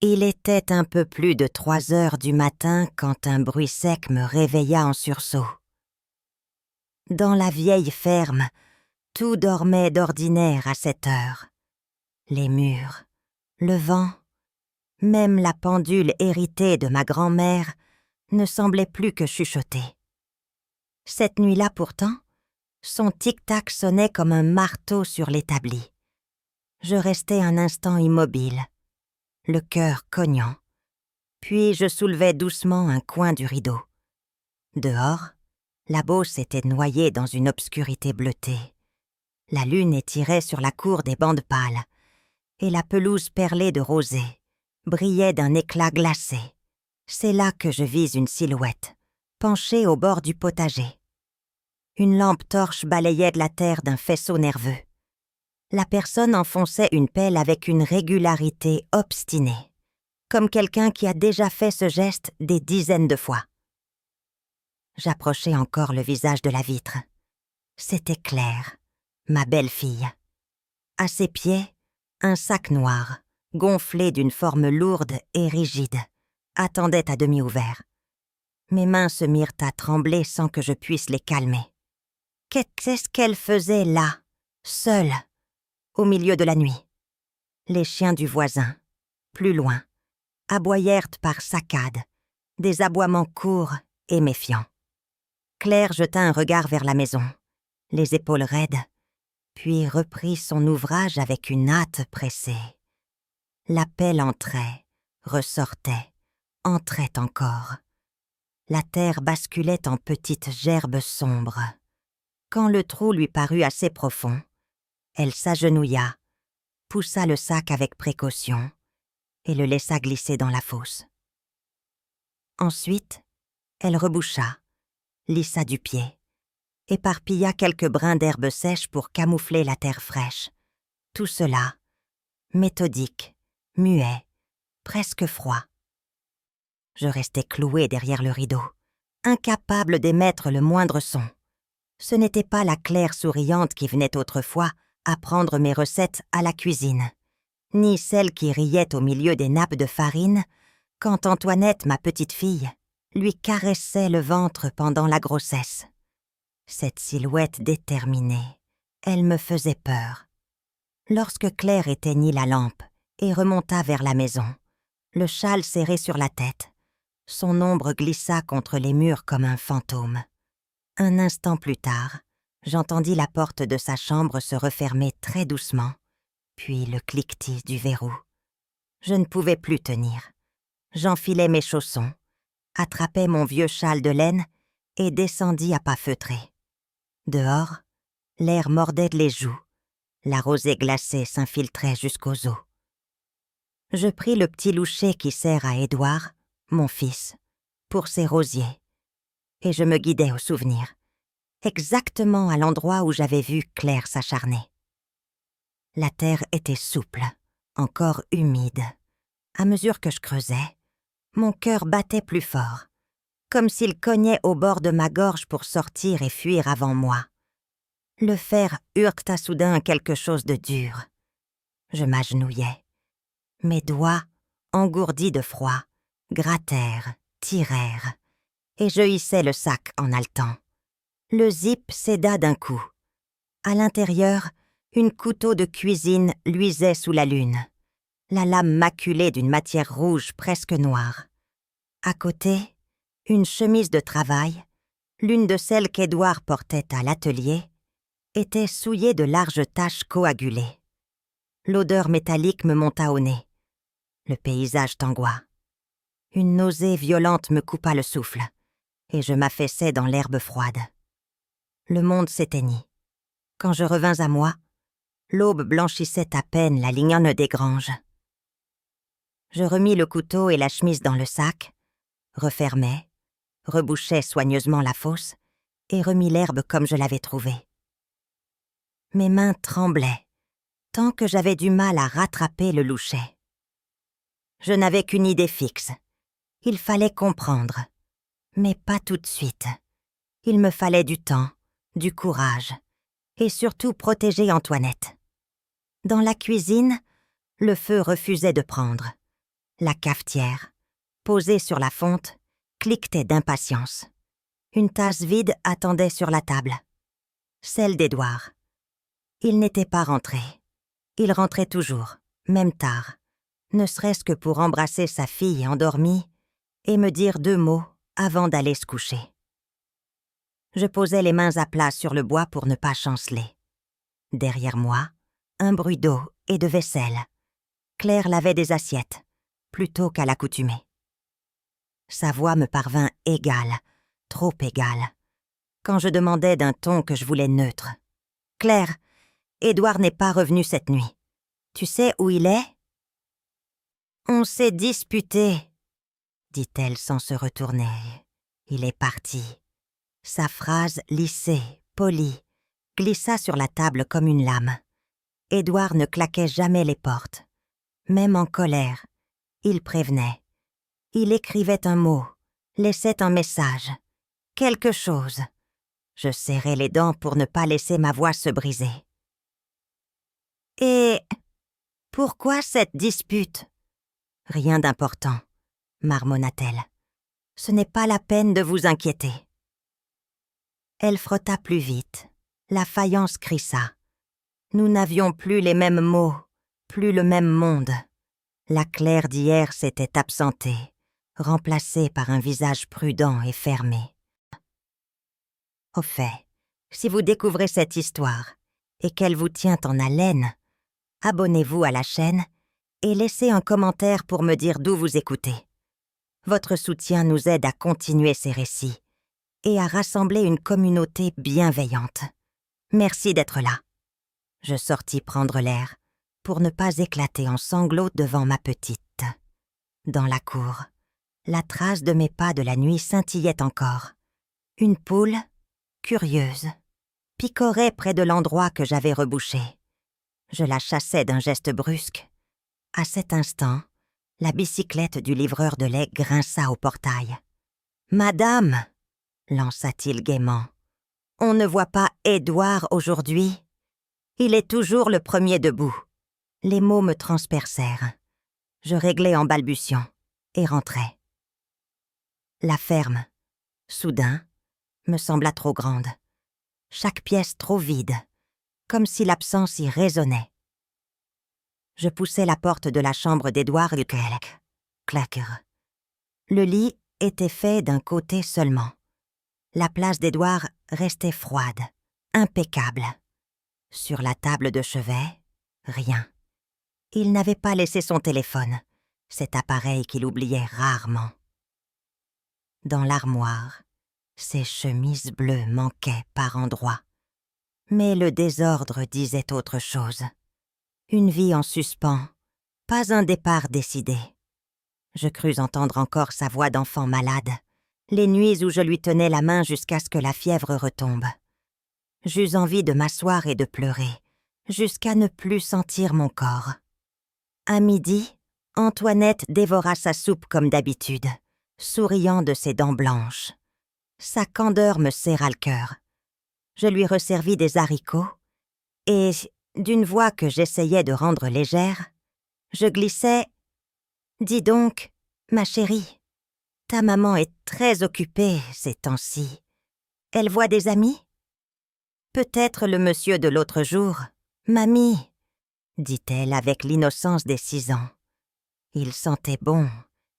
Il était un peu plus de 3 heures du matin quand un bruit sec me réveilla en sursaut. Dans la vieille ferme, tout dormait d'ordinaire à cette heure. Les murs, le vent, même la pendule héritée de ma grand-mère ne semblait plus que chuchoter. Cette nuit-là pourtant, son tic-tac sonnait comme un marteau sur l'établi. Je restai un instant immobile, le cœur cognant. Puis je soulevai doucement un coin du rideau. Dehors, la Beauce était noyée dans une obscurité bleutée. La lune étirait sur la cour des bandes pâles, et la pelouse perlée de rosée brillait d'un éclat glacé. C'est là que je vis une silhouette, penchée au bord du potager. Une lampe torche balayait de la terre d'un faisceau nerveux. La personne enfonçait une pelle avec une régularité obstinée, comme quelqu'un qui a déjà fait ce geste des dizaines de fois. J'approchai encore le visage de la vitre. C'était Claire, ma belle-fille. À ses pieds, un sac noir, gonflé d'une forme lourde et rigide, attendait à demi ouvert. Mes mains se mirent à trembler sans que je puisse les calmer. Qu'est-ce qu'elle faisait là, seule, au milieu de la nuit? Les chiens du voisin, plus loin, aboyèrent par saccades, des aboiements courts et méfiants. Claire jeta un regard vers la maison, les épaules raides, puis reprit son ouvrage avec une hâte pressée. La pelle entrait, ressortait, entrait encore. La terre basculait en petites gerbes sombres. Quand le trou lui parut assez profond, elle s'agenouilla, poussa le sac avec précaution et le laissa glisser dans la fosse. Ensuite, elle reboucha, lissa du pied, éparpilla quelques brins d'herbe sèche pour camoufler la terre fraîche. Tout cela, méthodique, muet, presque froid. Je restais cloué derrière le rideau, incapable d'émettre le moindre son. Ce n'était pas la Claire souriante qui venait autrefois apprendre mes recettes à la cuisine, ni celle qui riait au milieu des nappes de farine quand Antoinette, ma petite fille, lui caressait le ventre pendant la grossesse. Cette silhouette déterminée, elle me faisait peur. Lorsque Claire éteignit la lampe et remonta vers la maison, le châle serré sur la tête, son ombre glissa contre les murs comme un fantôme. Un instant plus tard, j'entendis la porte de sa chambre se refermer très doucement, puis le cliquetis du verrou. Je ne pouvais plus tenir. J'enfilai mes chaussons, attrapai mon vieux châle de laine et descendis à pas feutrés. Dehors, l'air mordait les joues. La rosée glacée s'infiltrait jusqu'aux os. Je pris le petit loucher qui sert à Édouard, mon fils, pour ses rosiers, et je me guidai au souvenir, exactement à l'endroit où j'avais vu Claire s'acharner. La terre était souple, encore humide. À mesure que je creusais, mon cœur battait plus fort, comme s'il cognait au bord de ma gorge pour sortir et fuir avant moi. Le fer heurta soudain quelque chose de dur. Je m'agenouillai. Mes doigts, engourdis de froid, grattèrent, tirèrent, et je hissai le sac en haletant. Le zip céda d'un coup. À l'intérieur, une couteau de cuisine luisait sous la lune, la lame maculée d'une matière rouge presque noire. À côté, une chemise de travail, l'une de celles qu'Édouard portait à l'atelier, était souillée de larges taches coagulées. L'odeur métallique me monta au nez. Le paysage tangua. Une nausée violente me coupa le souffle, et je m'affaissai dans l'herbe froide. Le monde s'éteignit. Quand je revins à moi, l'aube blanchissait à peine la lignonne des granges. Je remis le couteau et la chemise dans le sac, refermai, rebouchai soigneusement la fosse et remis l'herbe comme je l'avais trouvée. Mes mains tremblaient, tant que j'avais du mal à rattraper le louchet. Je n'avais qu'une idée fixe. Il fallait comprendre, mais pas tout de suite. Il me fallait du temps, du courage, et surtout protéger Antoinette. Dans la cuisine, le feu refusait de prendre. La cafetière, posée sur la fonte, cliquetait d'impatience. Une tasse vide attendait sur la table. Celle d'Édouard. Il n'était pas rentré. Il rentrait toujours, même tard, ne serait-ce que pour embrasser sa fille endormie et me dire 2 mots avant d'aller se coucher. Je posais les mains à plat sur le bois pour ne pas chanceler. Derrière moi, un bruit d'eau et de vaisselle. Claire lavait des assiettes, plutôt qu'à l'accoutumée. Sa voix me parvint égale, trop égale, quand je demandais d'un ton que je voulais neutre. « Claire, Édouard n'est pas revenu cette nuit. Tu sais où il est ?»« On s'est disputé, » dit-elle sans se retourner. Il est parti. Sa phrase lissée, polie, glissa sur la table comme une lame. Édouard ne claquait jamais les portes. Même en colère, il prévenait. Il écrivait un mot, laissait un message, quelque chose. Je serrais les dents pour ne pas laisser ma voix se briser. « Et pourquoi cette dispute ?»« Rien d'important, » marmonna-t-elle. « Ce n'est pas la peine de vous inquiéter. » Elle frotta plus vite. La faïence crissa. Nous n'avions plus les mêmes mots, plus le même monde. La Claire d'hier s'était absentée, remplacée par un visage prudent et fermé. Au fait, si vous découvrez cette histoire et qu'elle vous tient en haleine, abonnez-vous à la chaîne et laissez un commentaire pour me dire d'où vous écoutez. Votre soutien nous aide à continuer ces récits et à rassembler une communauté bienveillante. Merci d'être là. Je sortis prendre l'air pour ne pas éclater en sanglots devant ma petite. Dans la cour, la trace de mes pas de la nuit scintillait encore. Une poule, curieuse, picorait près de l'endroit que j'avais rebouché. Je la chassais d'un geste brusque. À cet instant, la bicyclette du livreur de lait grinça au portail. « Madame !» lança-t-il gaiement. « On ne voit pas Édouard aujourd'hui. Il est toujours le premier debout. » Les mots me transpercèrent. Je réglai en balbutiant et rentrai. La ferme, soudain, me sembla trop grande. Chaque pièce trop vide, comme si l'absence y résonnait. Je poussai la porte de la chambre d'Édouard et claquer. Le lit était fait d'un côté seulement. La place d'Édouard restait froide, impeccable. Sur la table de chevet, rien. Il n'avait pas laissé son téléphone, cet appareil qu'il oubliait rarement. Dans l'armoire, ses chemises bleues manquaient par endroits. Mais le désordre disait autre chose. Une vie en suspens, pas un départ décidé. Je crus entendre encore sa voix d'enfant malade, les nuits où je lui tenais la main jusqu'à ce que la fièvre retombe. J'eus envie de m'asseoir et de pleurer, jusqu'à ne plus sentir mon corps. À midi, Antoinette dévora sa soupe comme d'habitude, souriant de ses dents blanches. Sa candeur me serra le cœur. Je lui resservis des haricots et, d'une voix que j'essayais de rendre légère, je glissai « Dis donc, ma chérie, ta maman est très occupée ces temps-ci. Elle voit des amis ? Peut-être le monsieur de l'autre jour. Mamie, dit-elle avec l'innocence des 6 ans. Il sentait bon,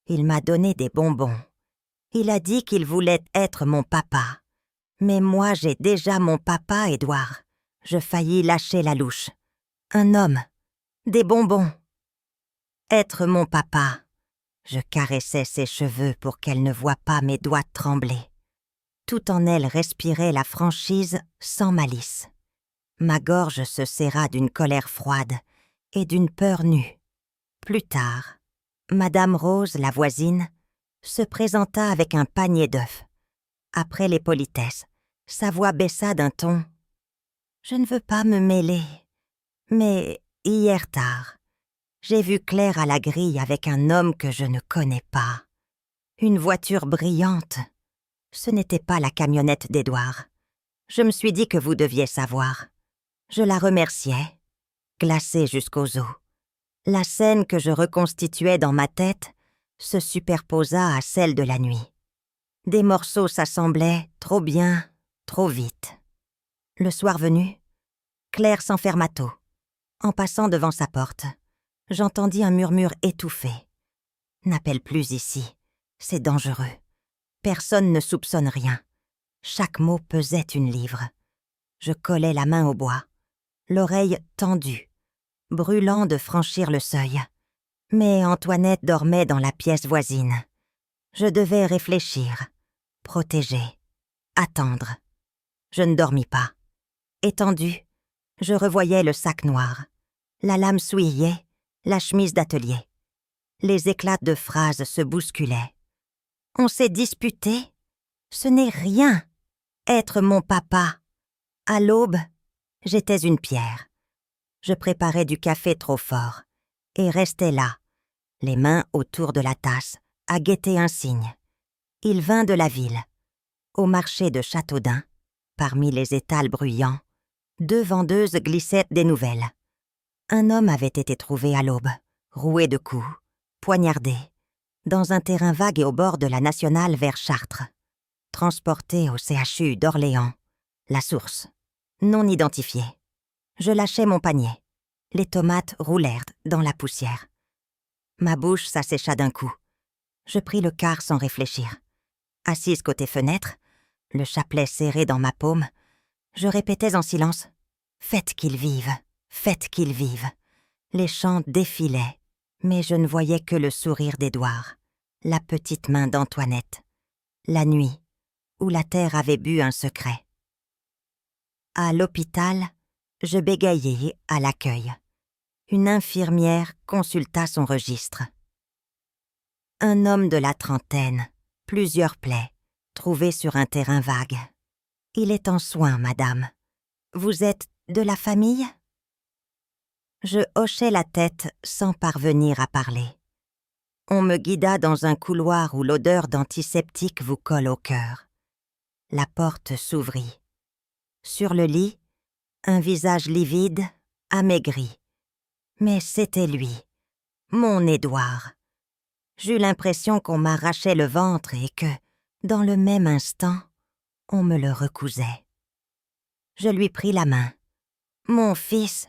il m'a donné des bonbons. Il a dit qu'il voulait être mon papa. Mais moi, j'ai déjà mon papa, Édouard. Je faillis lâcher la louche. Un homme, des bonbons. Être mon papa. Je caressais ses cheveux pour qu'elle ne voie pas mes doigts trembler. Tout en elle respirait la franchise sans malice. Ma gorge se serra d'une colère froide et d'une peur nue. Plus tard, Madame Rose, la voisine, se présenta avec un panier d'œufs. Après les politesses, sa voix baissa d'un ton. « Je ne veux pas me mêler, mais hier tard, j'ai vu Claire à la grille avec un homme que je ne connais pas. Une voiture brillante. Ce n'était pas la camionnette d'Édouard. Je me suis dit que vous deviez savoir. Je la remerciais, glacée jusqu'aux os. La scène que je reconstituais dans ma tête se superposa à celle de la nuit. Des morceaux s'assemblaient trop bien, trop vite. Le soir venu, Claire s'enferma tôt. En passant devant sa porte, j'entendis un murmure étouffé. « N'appelle plus ici, c'est dangereux. Personne ne soupçonne rien. » Chaque mot pesait une livre. Je collai la main au bois, l'oreille tendue, brûlant de franchir le seuil. Mais Antoinette dormait dans la pièce voisine. Je devais réfléchir, protéger, attendre. Je ne dormis pas. Étendu, je revoyais le sac noir, la lame souillée, la chemise d'atelier. Les éclats de phrases se bousculaient. On s'est disputé. Ce n'est rien. Être mon papa. À l'aube, j'étais une pierre. Je préparais du café trop fort et restais là, les mains autour de la tasse, à guetter un signe. Il vint de la ville. Au marché de Châteaudun, parmi les étals bruyants, 2 vendeuses glissaient des nouvelles. Un homme avait été trouvé à l'aube, roué de coups, poignardé, dans un terrain vague et au bord de la nationale vers Chartres. Transporté au CHU d'Orléans, la source, non identifiée. Je lâchai mon panier. Les tomates roulèrent dans la poussière. Ma bouche s'assécha d'un coup. Je pris le quart sans réfléchir. Assise côté fenêtre, le chapelet serré dans ma paume, je répétais en silence « Faites qu'ils vivent, faites qu'ils vivent ». Les chants défilaient, mais je ne voyais que le sourire d'Édouard, la petite main d'Antoinette, la nuit où la terre avait bu un secret. À l'hôpital, je bégayai à l'accueil. Une infirmière consulta son registre. Un homme de la trentaine, plusieurs plaies, trouvées sur un terrain vague. « Il est en soins, madame. Vous êtes de la famille ?» Je hochai la tête sans parvenir à parler. On me guida dans un couloir où l'odeur d'antiseptique vous colle au cœur. La porte s'ouvrit. Sur le lit, un visage livide, amaigri. Mais c'était lui, mon Édouard. J'eus l'impression qu'on m'arrachait le ventre et que, dans le même instant, on me le recousait. Je lui pris la main. « Mon fils !»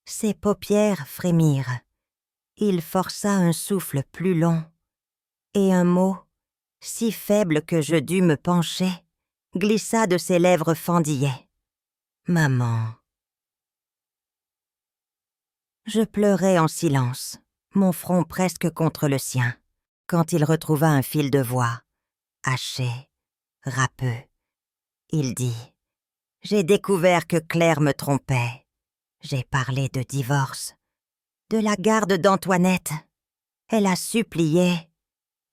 Ses paupières frémirent. Il força un souffle plus long, et un mot, si faible que je dus me pencher, glissa de ses lèvres fendillées. « Maman !» Je pleurais en silence, mon front presque contre le sien, quand il retrouva un fil de voix, haché, râpeux. Il dit « J'ai découvert que Claire me trompait. J'ai parlé de divorce, de la garde d'Antoinette. Elle a supplié,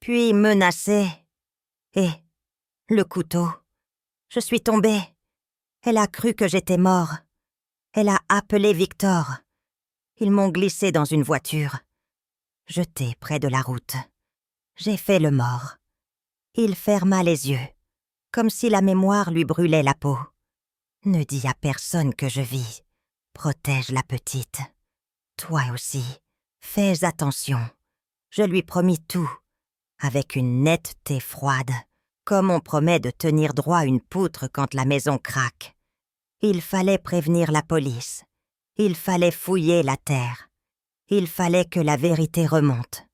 puis menacé. Et le couteau. Je suis tombée. Elle a cru que j'étais mort. Elle a appelé Victor. Ils m'ont glissé dans une voiture, jeté près de la route. J'ai fait le mort. Il ferma les yeux, comme si la mémoire lui brûlait la peau. Ne dis à personne que je vis. Protège la petite. Toi aussi, fais attention. Je lui promis tout, avec une netteté froide, comme on promet de tenir droit une poutre quand la maison craque. Il fallait prévenir la police. Il fallait fouiller la terre. Il fallait que la vérité remonte.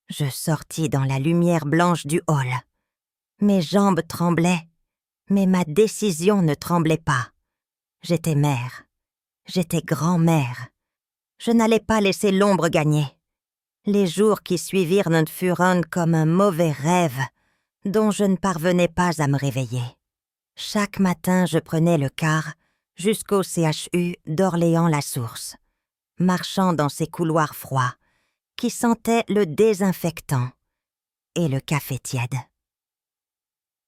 Je sortis dans la lumière blanche du hall. Mes jambes tremblaient, mais ma décision ne tremblait pas. J'étais mère. J'étais grand-mère. Je n'allais pas laisser l'ombre gagner. Les jours qui suivirent ne furent comme un mauvais rêve dont je ne parvenais pas à me réveiller. Chaque matin, je prenais le car jusqu'au CHU d'Orléans-la-Source, marchant dans ces couloirs froids qui sentaient le désinfectant et le café tiède.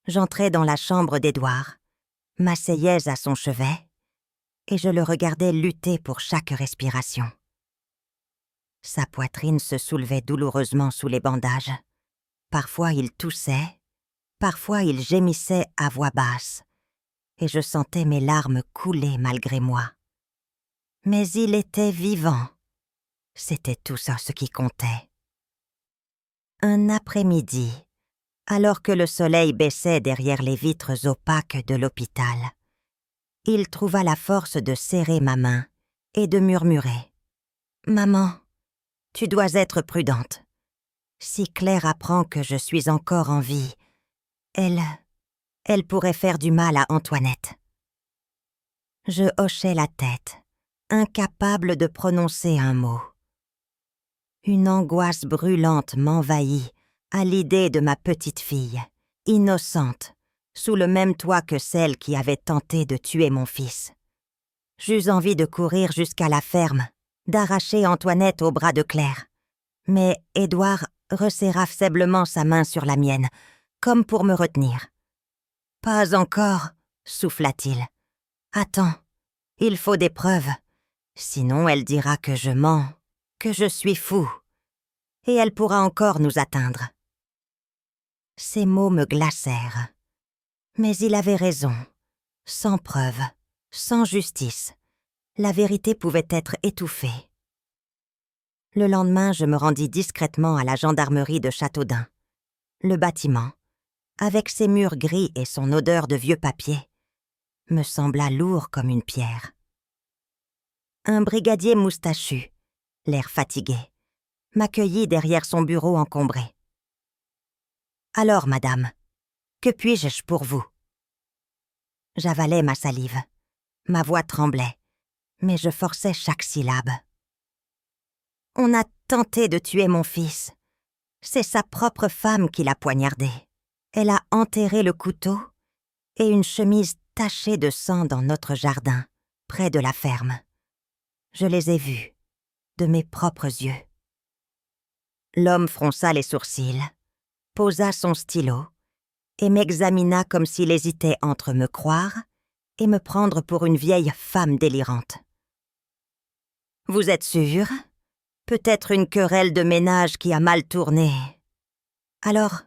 J'entrais dans la chambre d'Édouard, m'asseyais à son chevet et je le regardais lutter pour chaque respiration. Sa poitrine se soulevait douloureusement sous les bandages. Parfois il toussait, parfois il gémissait à voix basse, et je sentais mes larmes couler malgré moi. Mais il était vivant. C'était tout ça ce qui comptait. Un après-midi, alors que le soleil baissait derrière les vitres opaques de l'hôpital, il trouva la force de serrer ma main et de murmurer « Maman, tu dois être prudente. Si Claire apprend que je suis encore en vie, elle pourrait faire du mal à Antoinette. » Je hochai la tête, incapable de prononcer un mot. Une angoisse brûlante m'envahit à l'idée de ma petite fille, innocente, sous le même toit que celle qui avait tenté de tuer mon fils. J'eus envie de courir jusqu'à la ferme, d'arracher Antoinette au bras de Claire. Mais Édouard resserra faiblement sa main sur la mienne, comme pour me retenir. « Pas encore, » souffla-t-il. « Attends, il faut des preuves. Sinon elle dira que je mens, que je suis fou. Et elle pourra encore nous atteindre. » Ces mots me glacèrent. Mais il avait raison. Sans preuve, sans justice, la vérité pouvait être étouffée. Le lendemain, je me rendis discrètement à la gendarmerie de Châteaudun. Le bâtiment, avec ses murs gris et son odeur de vieux papier, me sembla lourd comme une pierre. Un brigadier moustachu, l'air fatigué, m'accueillit derrière son bureau encombré. « Alors, madame, que puis-je pour vous ?» J'avalais ma salive. Ma voix tremblait, mais je forçais chaque syllabe. « On a tenté de tuer mon fils. C'est sa propre femme qui l'a poignardé. Elle a enterré le couteau et une chemise tachée de sang dans notre jardin, près de la ferme. Je les ai vus, de mes propres yeux. » L'homme fronça les sourcils, posa son stylo et m'examina comme s'il hésitait entre me croire et me prendre pour une vieille femme délirante. « Vous êtes sûr ? Peut-être une querelle de ménage qui a mal tourné. » Alors,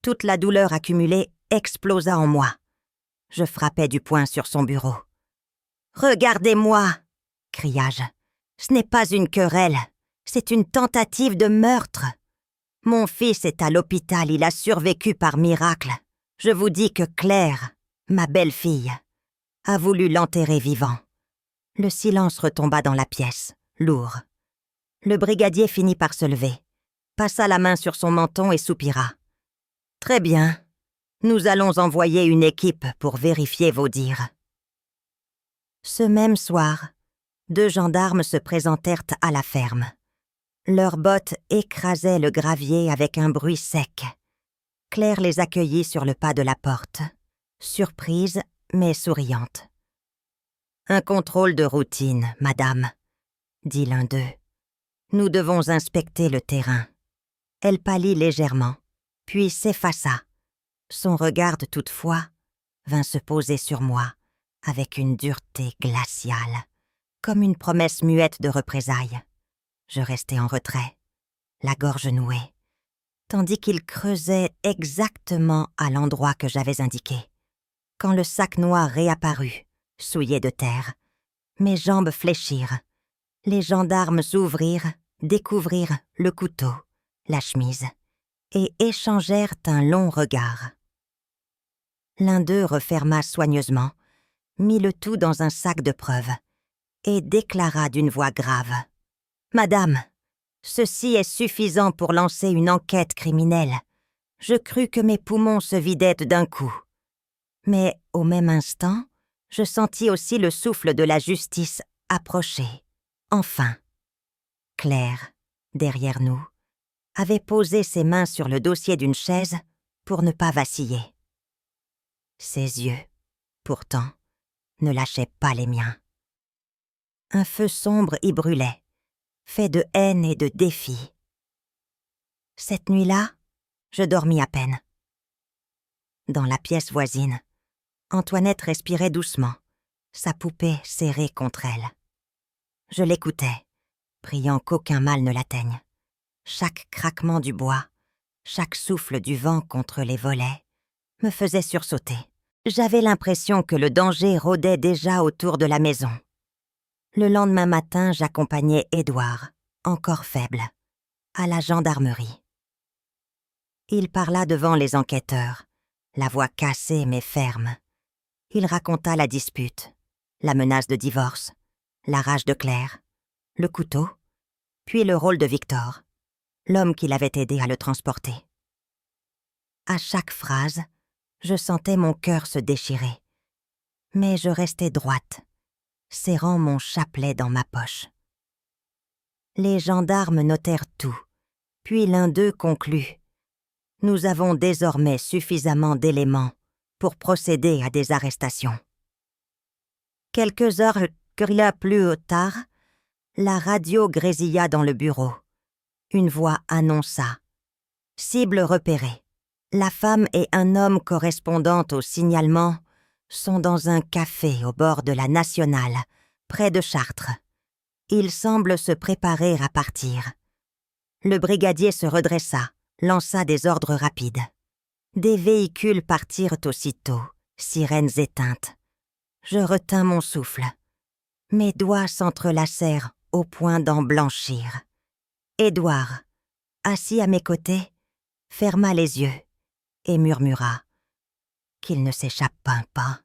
toute la douleur accumulée explosa en moi. Je frappai du poing sur son bureau. « Regardez-moi » cria-je. « Ce n'est pas une querelle, c'est une tentative de meurtre. Mon fils est à l'hôpital, il a survécu par miracle. Je vous dis que Claire, ma belle-fille, a voulu l'enterrer vivant. » Le silence retomba dans la pièce, lourd. Le brigadier finit par se lever, passa la main sur son menton et soupira. « Très bien, nous allons envoyer une équipe pour vérifier vos dires. » Ce même soir, 2 gendarmes se présentèrent à la ferme. Leurs bottes écrasaient le gravier avec un bruit sec. Claire les accueillit sur le pas de la porte, surprise mais souriante. « Un contrôle de routine, madame, » dit l'un d'eux. « Nous devons inspecter le terrain. » Elle pâlit légèrement, puis s'effaça. Son regard, toutefois, vint se poser sur moi avec une dureté glaciale, comme une promesse muette de représailles. Je restai en retrait, la gorge nouée, tandis qu'il creusait exactement à l'endroit que j'avais indiqué. Quand le sac noir réapparut, souillé de terre, mes jambes fléchirent. Les gendarmes s'ouvrirent, découvrirent le couteau, la chemise, et échangèrent un long regard. L'un d'eux referma soigneusement, mit le tout dans un sac de preuves, et déclara d'une voix grave. « Madame, ceci est suffisant pour lancer une enquête criminelle. Je crus que mes poumons se vidaient d'un coup. » Mais au même instant, je sentis aussi le souffle de la justice approcher. Enfin, Claire, derrière nous, avait posé ses mains sur le dossier d'une chaise pour ne pas vaciller. Ses yeux, pourtant, ne lâchaient pas les miens. Un feu sombre y brûlait, fait de haine et de défi. Cette nuit-là, je dormis à peine. Dans la pièce voisine, Antoinette respirait doucement, sa poupée serrée contre elle. Je l'écoutais, priant qu'aucun mal ne l'atteigne. Chaque craquement du bois, chaque souffle du vent contre les volets me faisait sursauter. J'avais l'impression que le danger rôdait déjà autour de la maison. Le lendemain matin, j'accompagnais Édouard, encore faible, à la gendarmerie. Il parla devant les enquêteurs, la voix cassée mais ferme. Il raconta la dispute, la menace de divorce, la rage de Claire, le couteau, puis le rôle de Victor, l'homme qui l'avait aidé à le transporter. À chaque phrase, je sentais mon cœur se déchirer, mais je restais droite, serrant mon chapelet dans ma poche. Les gendarmes notèrent tout, puis l'un d'eux conclut « Nous avons désormais suffisamment d'éléments pour procéder à des arrestations. » Quelques heures plus tard, la radio grésilla dans le bureau. Une voix annonça « Cible repérée. La femme et un homme correspondant au signalement sont dans un café au bord de la Nationale, près de Chartres. Ils semblent se préparer à partir. » Le brigadier se redressa, lança des ordres rapides. Des véhicules partirent aussitôt, sirènes éteintes. Je retins mon souffle. Mes doigts s'entrelacèrent au point d'en blanchir. Édouard, assis à mes côtés, ferma les yeux et murmura qu'il ne s'échappe pas,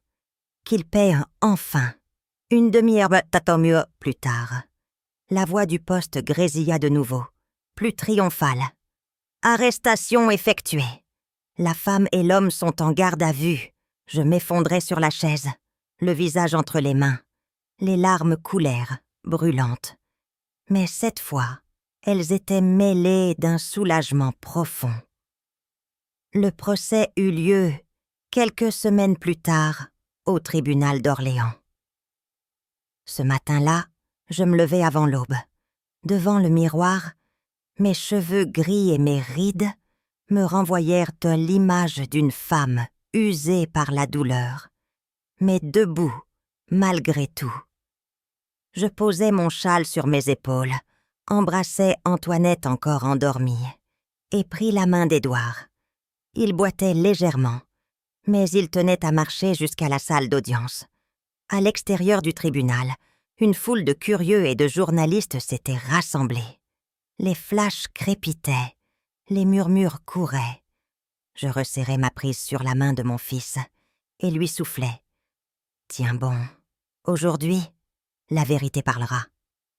qu'il paie enfin. Une demi-heure, tant mieux plus tard. La voix du poste grésilla de nouveau, plus triomphale. Arrestation effectuée. La femme et l'homme sont en garde à vue. Je m'effondrai sur la chaise, le visage entre les mains. Les larmes coulèrent, brûlantes. Mais cette fois, elles étaient mêlées d'un soulagement profond. Le procès eut lieu quelques semaines plus tard au tribunal d'Orléans. Ce matin-là, je me levai avant l'aube. Devant le miroir, mes cheveux gris et mes rides me renvoyèrent à l'image d'une femme usée par la douleur, mais debout, malgré tout. Je posai mon châle sur mes épaules, embrassai Antoinette encore endormie, et pris la main d'Édouard. Il boitait légèrement, mais il tenait à marcher jusqu'à la salle d'audience. À l'extérieur du tribunal, une foule de curieux et de journalistes s'était rassemblée. Les flashs crépitaient, les murmures couraient. Je resserrai ma prise sur la main de mon fils et lui soufflai. « Tiens bon, aujourd'hui, la vérité parlera. »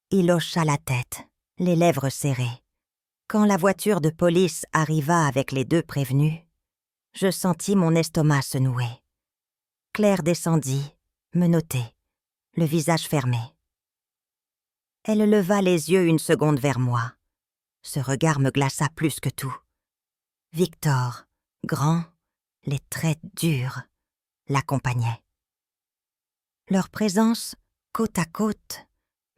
Il hocha la tête, les lèvres serrées. Quand la voiture de police arriva avec les deux prévenus, je sentis mon estomac se nouer. Claire descendit, menottée, le visage fermé. Elle leva les yeux une seconde vers moi. Ce regard me glaça plus que tout. Victor, grand, les traits durs, l'accompagnait. Leur présence, côte à côte,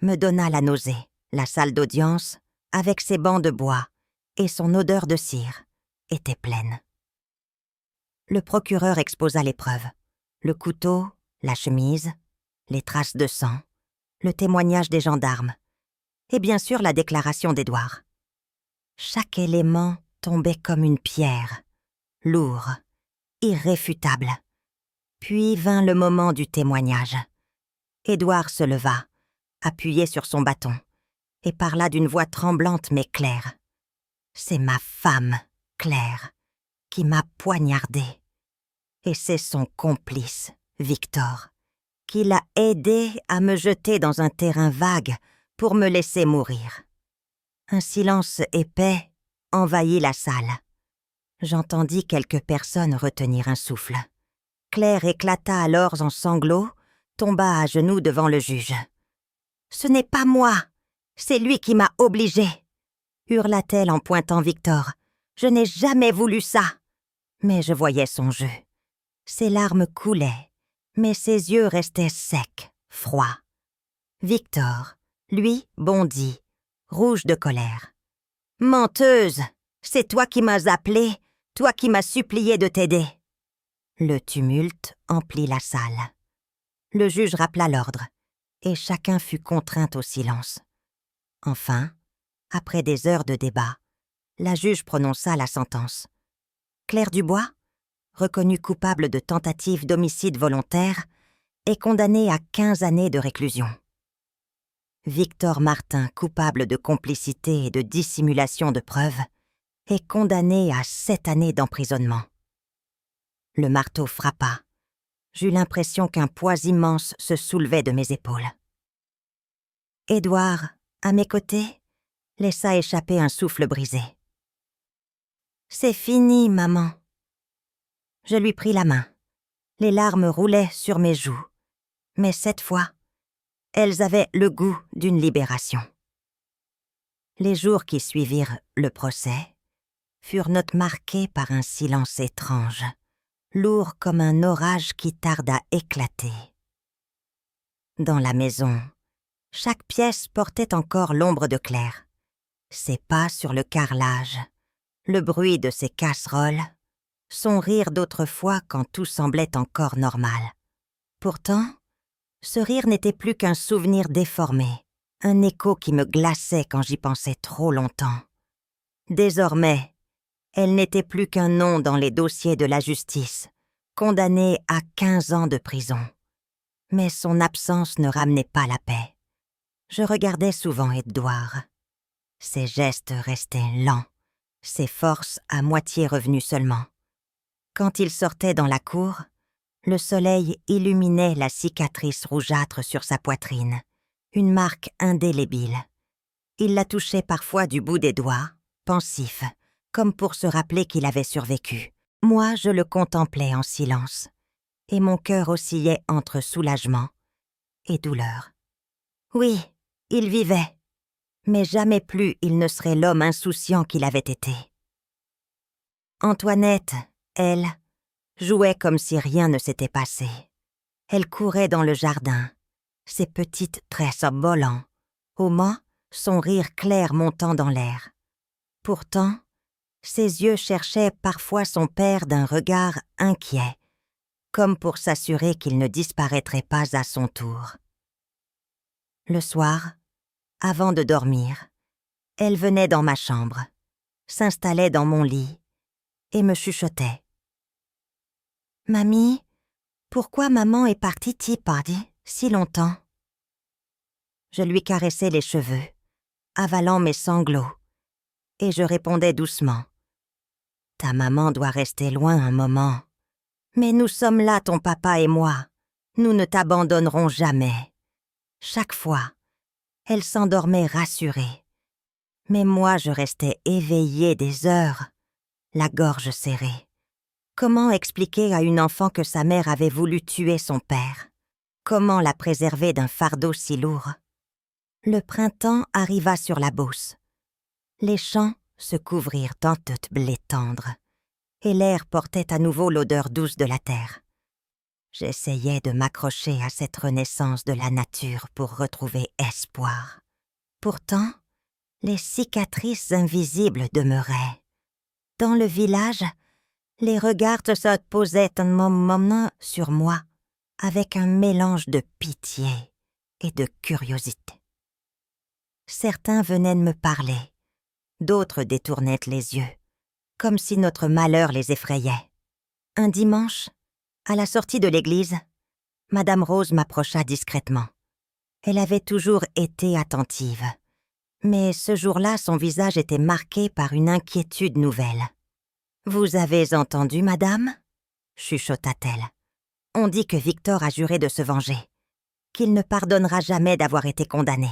me donna la nausée. La salle d'audience, avec ses bancs de bois et son odeur de cire, était pleine. Le procureur exposa les preuves. Le couteau, la chemise, les traces de sang, le témoignage des gendarmes, et bien sûr la déclaration d'Édouard. Chaque élément tombait comme une pierre, lourd, irréfutable. Puis vint le moment du témoignage. Édouard se leva, appuyé sur son bâton, et parla d'une voix tremblante mais claire. « C'est ma femme, Claire, qui m'a poignardée. Et c'est son complice, Victor, qui l'a aidé à me jeter dans un terrain vague pour me laisser mourir. » Un silence épais envahit la salle. J'entendis quelques personnes retenir un souffle. Claire éclata alors en sanglots, tomba à genoux devant le juge. « Ce n'est pas moi, c'est lui qui m'a obligée !» hurla-t-elle en pointant Victor. « Je n'ai jamais voulu ça !» Mais je voyais son jeu. Ses larmes coulaient, mais ses yeux restaient secs, froids. Victor, lui, bondit, rouge de colère. « Menteuse! C'est toi qui m'as appelée, toi qui m'as supplié de t'aider !» Le tumulte emplit la salle. Le juge rappela l'ordre, et chacun fut contraint au silence. Enfin, après des heures de débat, la juge prononça la sentence. Claire Dubois, reconnue coupable de tentative d'homicide volontaire, est condamnée à 15 années de réclusion. Victor Martin, coupable de complicité et de dissimulation de preuves, et condamné à 7 années d'emprisonnement. Le marteau frappa. J'eus l'impression qu'un poids immense se soulevait de mes épaules. Édouard, à mes côtés, laissa échapper un souffle brisé. « C'est fini, maman. » Je lui pris la main. Les larmes roulaient sur mes joues. Mais cette fois, elles avaient le goût d'une libération. Les jours qui suivirent le procès furent marqués par un silence étrange, lourd comme un orage qui tarde à éclater. Dans la maison, chaque pièce portait encore l'ombre de Claire. Ses pas sur le carrelage, le bruit de ses casseroles, son rire d'autrefois quand tout semblait encore normal. Pourtant, ce rire n'était plus qu'un souvenir déformé, un écho qui me glaçait quand j'y pensais trop longtemps. Désormais, elle n'était plus qu'un nom dans les dossiers de la justice, condamnée à 15 ans de prison. Mais son absence ne ramenait pas la paix. Je regardais souvent Édouard. Ses gestes restaient lents, ses forces à moitié revenues seulement. Quand il sortait dans la cour, le soleil illuminait la cicatrice rougeâtre sur sa poitrine, une marque indélébile. Il la touchait parfois du bout des doigts, pensif, comme pour se rappeler qu'il avait survécu. Moi, je le contemplais en silence, et mon cœur oscillait entre soulagement et douleur. Oui, il vivait, mais jamais plus il ne serait l'homme insouciant qu'il avait été. Antoinette, elle, jouait comme si rien ne s'était passé. Elle courait dans le jardin, ses petites tresses volant, au mât, son rire clair montant dans l'air. Pourtant, ses yeux cherchaient parfois son père d'un regard inquiet, comme pour s'assurer qu'il ne disparaîtrait pas à son tour. Le soir, avant de dormir, elle venait dans ma chambre, s'installait dans mon lit et me chuchotait. « Mamie, pourquoi maman est partie si longtemps ?» Je lui caressais les cheveux, avalant mes sanglots, et je répondais doucement. « Ta maman doit rester loin un moment. Mais nous sommes là, ton papa et moi. Nous ne t'abandonnerons jamais. » Chaque fois, elle s'endormait rassurée. Mais moi, je restais éveillée des heures, la gorge serrée. Comment expliquer à une enfant que sa mère avait voulu tuer son père? Comment la préserver d'un fardeau si lourd? Le printemps arriva sur la Beauce. Les champs se couvrirent d'un blé tendre, et l'air portait à nouveau l'odeur douce de la terre. J'essayais de m'accrocher à cette renaissance de la nature pour retrouver espoir. Pourtant, les cicatrices invisibles demeuraient. Dans le village, les regards se posaient un moment sur moi, avec un mélange de pitié et de curiosité. Certains venaient me parler, d'autres détournaient les yeux, comme si notre malheur les effrayait. Un dimanche, à la sortie de l'église, Madame Rose m'approcha discrètement. Elle avait toujours été attentive, mais ce jour-là, son visage était marqué par une inquiétude nouvelle. « Vous avez entendu, madame ?» chuchota-t-elle. « On dit que Victor a juré de se venger, qu'il ne pardonnera jamais d'avoir été condamné. »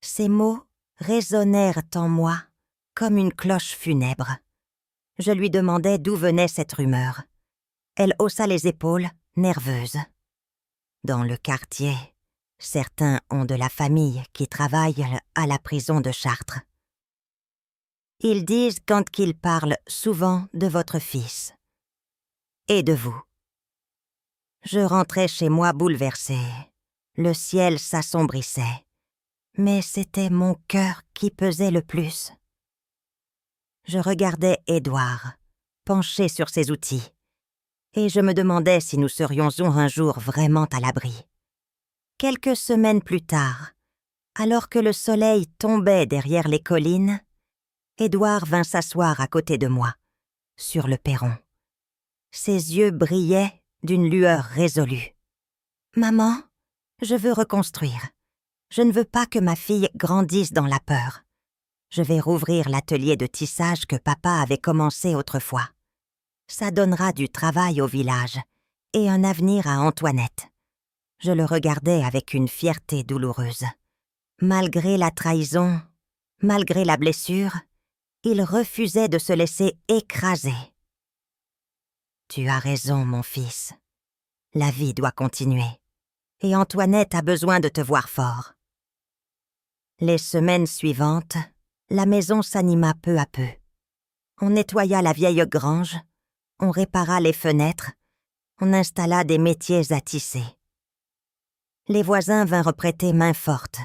Ces mots résonnèrent en moi comme une cloche funèbre. Je lui demandai d'où venait cette rumeur. Elle haussa les épaules, nerveuse. Dans le quartier, certains ont de la famille qui travaille à la prison de Chartres. Ils disent quand qu'ils parlent souvent de votre fils. Et de vous. Je rentrais chez moi bouleversée. Le ciel s'assombrissait. Mais c'était mon cœur qui pesait le plus. Je regardais Édouard, penché sur ses outils, et je me demandais si nous serions un jour vraiment à l'abri. Quelques semaines plus tard, alors que le soleil tombait derrière les collines, Édouard vint s'asseoir à côté de moi, sur le perron. Ses yeux brillaient d'une lueur résolue. « Maman, je veux reconstruire. Je ne veux pas que ma fille grandisse dans la peur. Je vais rouvrir l'atelier de tissage que papa avait commencé autrefois. Ça donnera du travail au village et un avenir à Antoinette. Je le regardais avec une fierté douloureuse. Malgré la trahison, malgré la blessure, il refusait de se laisser écraser. Tu as raison, mon fils. La vie doit continuer. Et Antoinette a besoin de te voir fort. Les semaines suivantes, la maison s'anima peu à peu. On nettoya la vieille grange, on répara les fenêtres, on installa des métiers à tisser. Les voisins vinrent prêter main forte.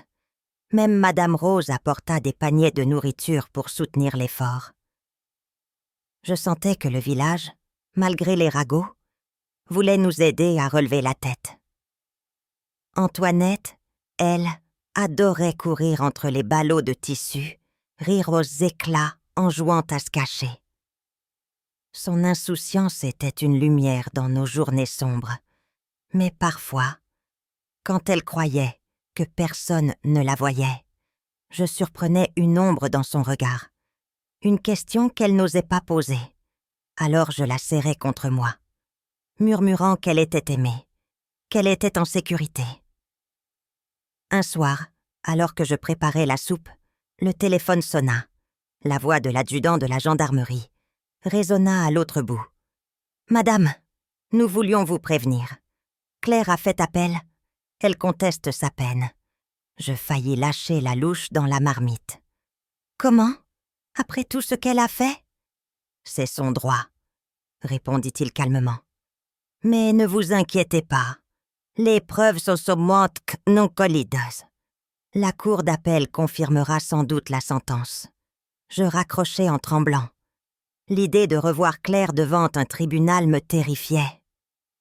Même Madame Rose apporta des paniers de nourriture pour soutenir l'effort. Je sentais que le village, malgré les ragots, voulait nous aider à relever la tête. Antoinette, elle, adorait courir entre les ballots de tissu, rire aux éclats en jouant à se cacher. Son insouciance était une lumière dans nos journées sombres, mais parfois, quand elle croyait que personne ne la voyait, je surprenais une ombre dans son regard, une question qu'elle n'osait pas poser. Alors je la serrais contre moi, murmurant qu'elle était aimée, qu'elle était en sécurité. Un soir, alors que je préparais la soupe, le téléphone sonna. La voix de l'adjudant de la gendarmerie résonna à l'autre bout. « Madame, nous voulions vous prévenir. Claire a fait appel. Elle conteste sa peine. » Je faillis lâcher la louche dans la marmite. « Comment? Après tout ce qu'elle a fait? »« C'est son droit, » répondit-il calmement. « Mais ne vous inquiétez pas. Les preuves sont sommaires non collides. La cour d'appel confirmera sans doute la sentence. » Je raccrochai en tremblant. L'idée de revoir Claire devant un tribunal me terrifiait.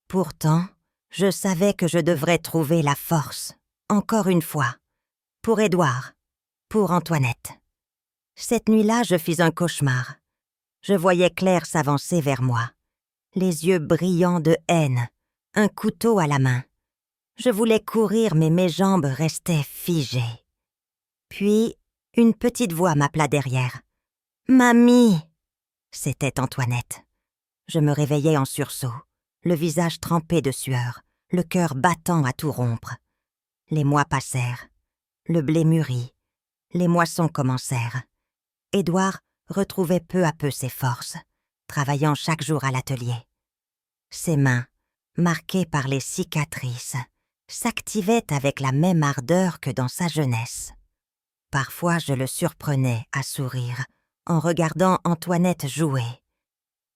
Pourtant, je savais que je devrais trouver la force, encore une fois, pour Édouard, pour Antoinette. Cette nuit-là, je fis un cauchemar. Je voyais Claire s'avancer vers moi, les yeux brillants de haine, un couteau à la main. Je voulais courir, mais mes jambes restaient figées. Puis, une petite voix m'appela derrière. « Mamie !» C'était Antoinette. Je me réveillai en sursaut, le visage trempé de sueur, le cœur battant à tout rompre. Les mois passèrent, le blé mûrit, les moissons commencèrent. Édouard retrouvait peu à peu ses forces, travaillant chaque jour à l'atelier. Ses mains, marquées par les cicatrices, s'activaient avec la même ardeur que dans sa jeunesse. Parfois, je le surprenais à sourire en regardant Antoinette jouer.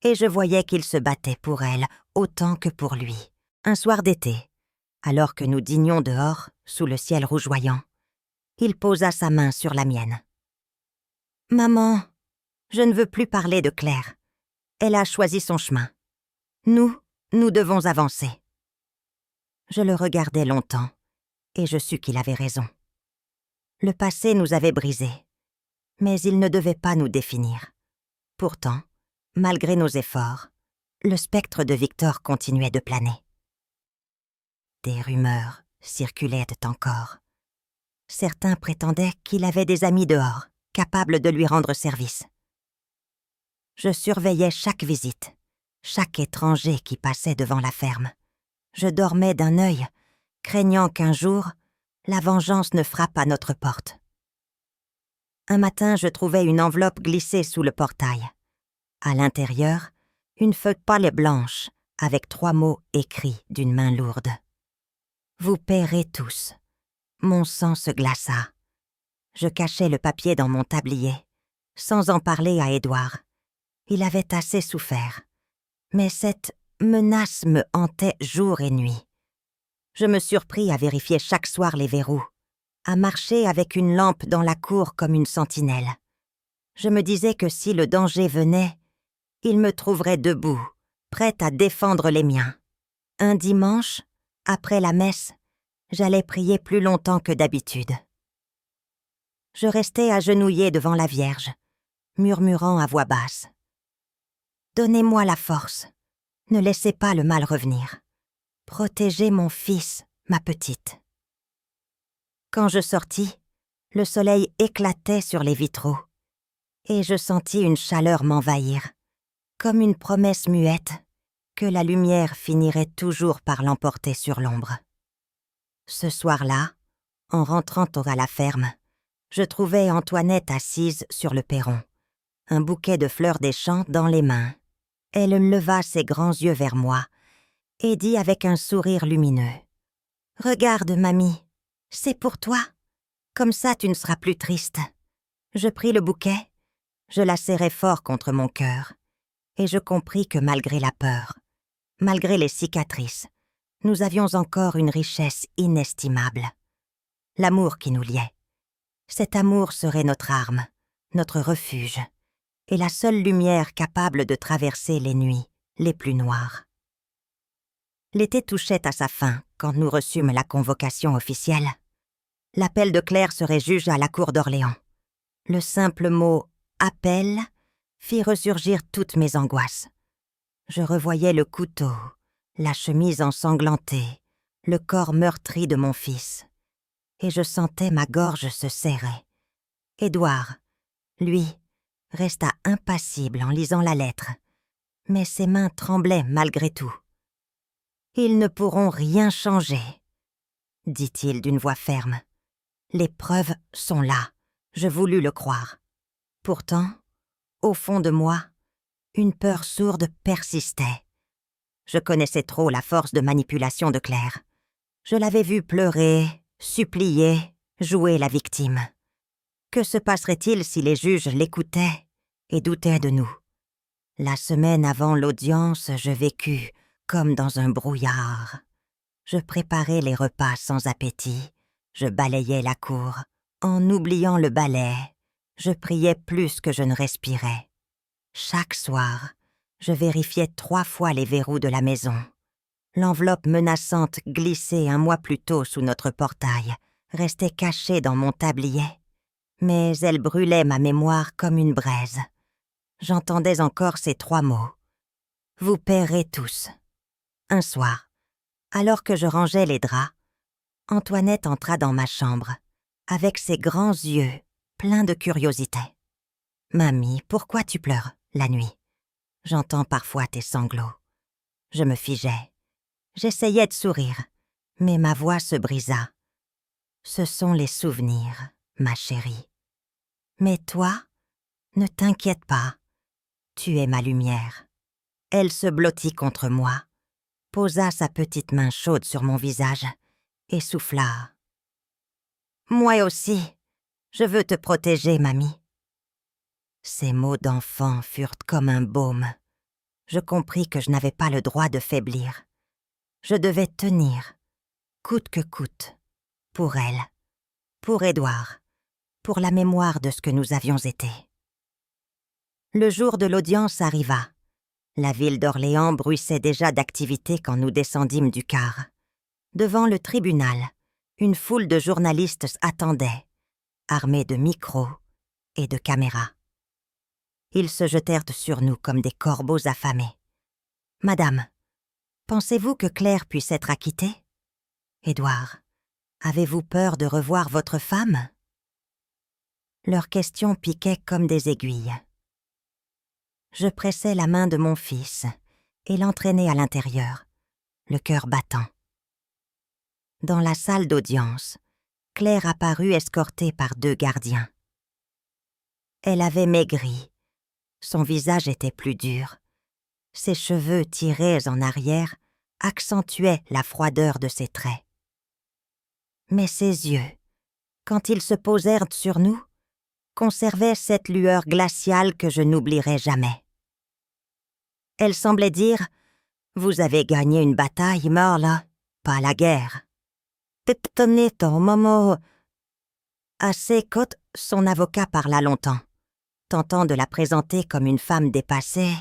Et je voyais qu'il se battait pour elle autant que pour lui. Un soir d'été, alors que nous dînions dehors, sous le ciel rougeoyant, il posa sa main sur la mienne. « Maman, je ne veux plus parler de Claire. Elle a choisi son chemin. Nous devons avancer. » Je le regardai longtemps, et je sus qu'il avait raison. Le passé nous avait brisés, mais il ne devait pas nous définir. Pourtant, malgré nos efforts, le spectre de Victor continuait de planer. Des rumeurs circulaient encore. Certains prétendaient qu'il avait des amis dehors, capables de lui rendre service. Je surveillais chaque visite, chaque étranger qui passait devant la ferme. Je dormais d'un œil, craignant qu'un jour, la vengeance ne frappe à notre porte. Un matin, je trouvai une enveloppe glissée sous le portail. À l'intérieur, une feuille pâle et blanche, avec 3 mots écrits d'une main lourde. « Vous paierez tous. » Mon sang se glaça. Je cachai le papier dans mon tablier, sans en parler à Édouard. Il avait assez souffert. Mais cette menace me hantait jour et nuit. Je me surpris à vérifier chaque soir les verrous, à marcher avec une lampe dans la cour comme une sentinelle. Je me disais que si le danger venait, il me trouverait debout, prête à défendre les miens. Un dimanche, après la messe, j'allais prier plus longtemps que d'habitude. Je restais agenouillée devant la Vierge, murmurant à voix basse. « Donnez-moi la force, ne laissez pas le mal revenir. Protégez mon fils, ma petite. » Quand je sortis, le soleil éclatait sur les vitraux et je sentis une chaleur m'envahir, comme une promesse muette que la lumière finirait toujours par l'emporter sur l'ombre. Ce soir-là, en rentrant à la ferme, je trouvai Antoinette assise sur le perron, un bouquet de fleurs des champs dans les mains. Elle leva ses grands yeux vers moi et dit avec un sourire lumineux : « Regarde, mamie, c'est pour toi. Comme ça, tu ne seras plus triste. » Je pris le bouquet, je la serrai fort contre mon cœur, et je compris que malgré la peur, malgré les cicatrices, nous avions encore une richesse inestimable. L'amour qui nous liait. Cet amour serait notre arme, notre refuge, et la seule lumière capable de traverser les nuits les plus noires. L'été touchait à sa fin quand nous reçûmes la convocation officielle. L'appel de Claire serait juge à la cour d'Orléans. Le simple mot « appel » fit ressurgir toutes mes angoisses. Je revoyais le couteau, la chemise ensanglantée, le corps meurtri de mon fils, et je sentais ma gorge se serrer. Édouard, lui, resta impassible en lisant la lettre, mais ses mains tremblaient malgré tout. « Ils ne pourront rien changer, » dit-il d'une voix ferme. « Les preuves sont là, je voulus le croire. Pourtant, au fond de moi, une peur sourde persistait. Je connaissais trop la force de manipulation de Claire. Je l'avais vue pleurer, supplier, jouer la victime. Que se passerait-il si les juges l'écoutaient et doutaient de nous? La semaine avant l'audience, je vécus comme dans un brouillard. Je préparais les repas sans appétit, je balayais la cour. En oubliant le balai, je priais plus que je ne respirais. Chaque soir, je vérifiais 3 fois les verrous de la maison. L'enveloppe menaçante glissée un mois plus tôt sous notre portail restait cachée dans mon tablier, mais elle brûlait ma mémoire comme une braise. J'entendais encore ces 3 mots. « Vous paierez tous. » Un soir, alors que je rangeais les draps, Antoinette entra dans ma chambre, avec ses grands yeux pleins de curiosité. « Mamie, pourquoi tu pleures la nuit? J'entends parfois tes sanglots. » Je me figeais. J'essayais de sourire, mais ma voix se brisa. « Ce sont les souvenirs, ma chérie. Mais toi, ne t'inquiète pas. Tu es ma lumière. » Elle se blottit contre moi, posa sa petite main chaude sur mon visage et souffla. « Moi aussi, je veux te protéger, mamie. » Ces mots d'enfant furent comme un baume. Je compris que je n'avais pas le droit de faiblir. Je devais tenir, coûte que coûte, pour elle, pour Édouard, pour la mémoire de ce que nous avions été. Le jour de l'audience arriva. La ville d'Orléans bruissait déjà d'activité quand nous descendîmes du car. Devant le tribunal, une foule de journalistes attendait, armés de micros et de caméras. Ils se jetèrent sur nous comme des corbeaux affamés. « Madame, pensez-vous que Claire puisse être acquittée? Édouard, avez-vous peur de revoir votre femme ?» Leurs questions piquaient comme des aiguilles. Je pressai la main de mon fils et l'entraînai à l'intérieur, le cœur battant. Dans la salle d'audience, Claire apparut escortée par 2 gardiens. Elle avait maigri, son visage était plus dur, ses cheveux tirés en arrière accentuaient la froideur de ses traits. Mais ses yeux, quand ils se posèrent sur nous, conservaient cette lueur glaciale que je n'oublierai jamais. Elle semblait dire « Vous avez gagné une bataille, Marla, pas la guerre. » Tenez ton maman. À ses côtes, son avocat parla longtemps, tentant de la présenter comme une femme dépassée,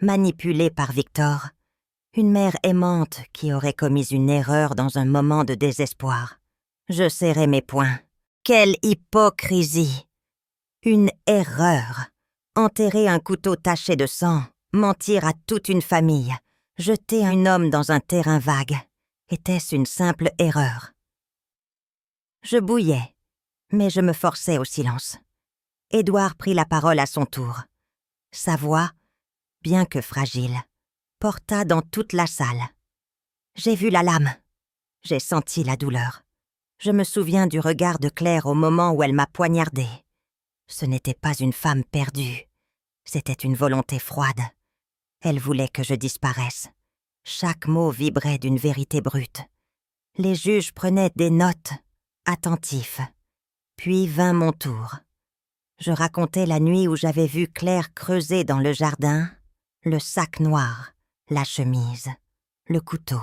manipulée par Victor, une mère aimante qui aurait commis une erreur dans un moment de désespoir. Je serrai mes poings. Quelle hypocrisie! Une erreur. Enterrer un couteau taché de sang, mentir à toute une famille, jeter un homme dans un terrain vague. Était-ce une simple erreur? Je bouillais, mais je me forçais au silence. Édouard prit la parole à son tour. Sa voix, bien que fragile, porta dans toute la salle. J'ai vu la lame. J'ai senti la douleur. Je me souviens du regard de Claire au moment où elle m'a poignardé. Ce n'était pas une femme perdue. C'était une volonté froide. Elle voulait que je disparaisse. Chaque mot vibrait d'une vérité brute. Les juges prenaient des notes, attentifs. Puis vint mon tour. Je racontais la nuit où j'avais vu Claire creuser dans le jardin, le sac noir, la chemise, le couteau.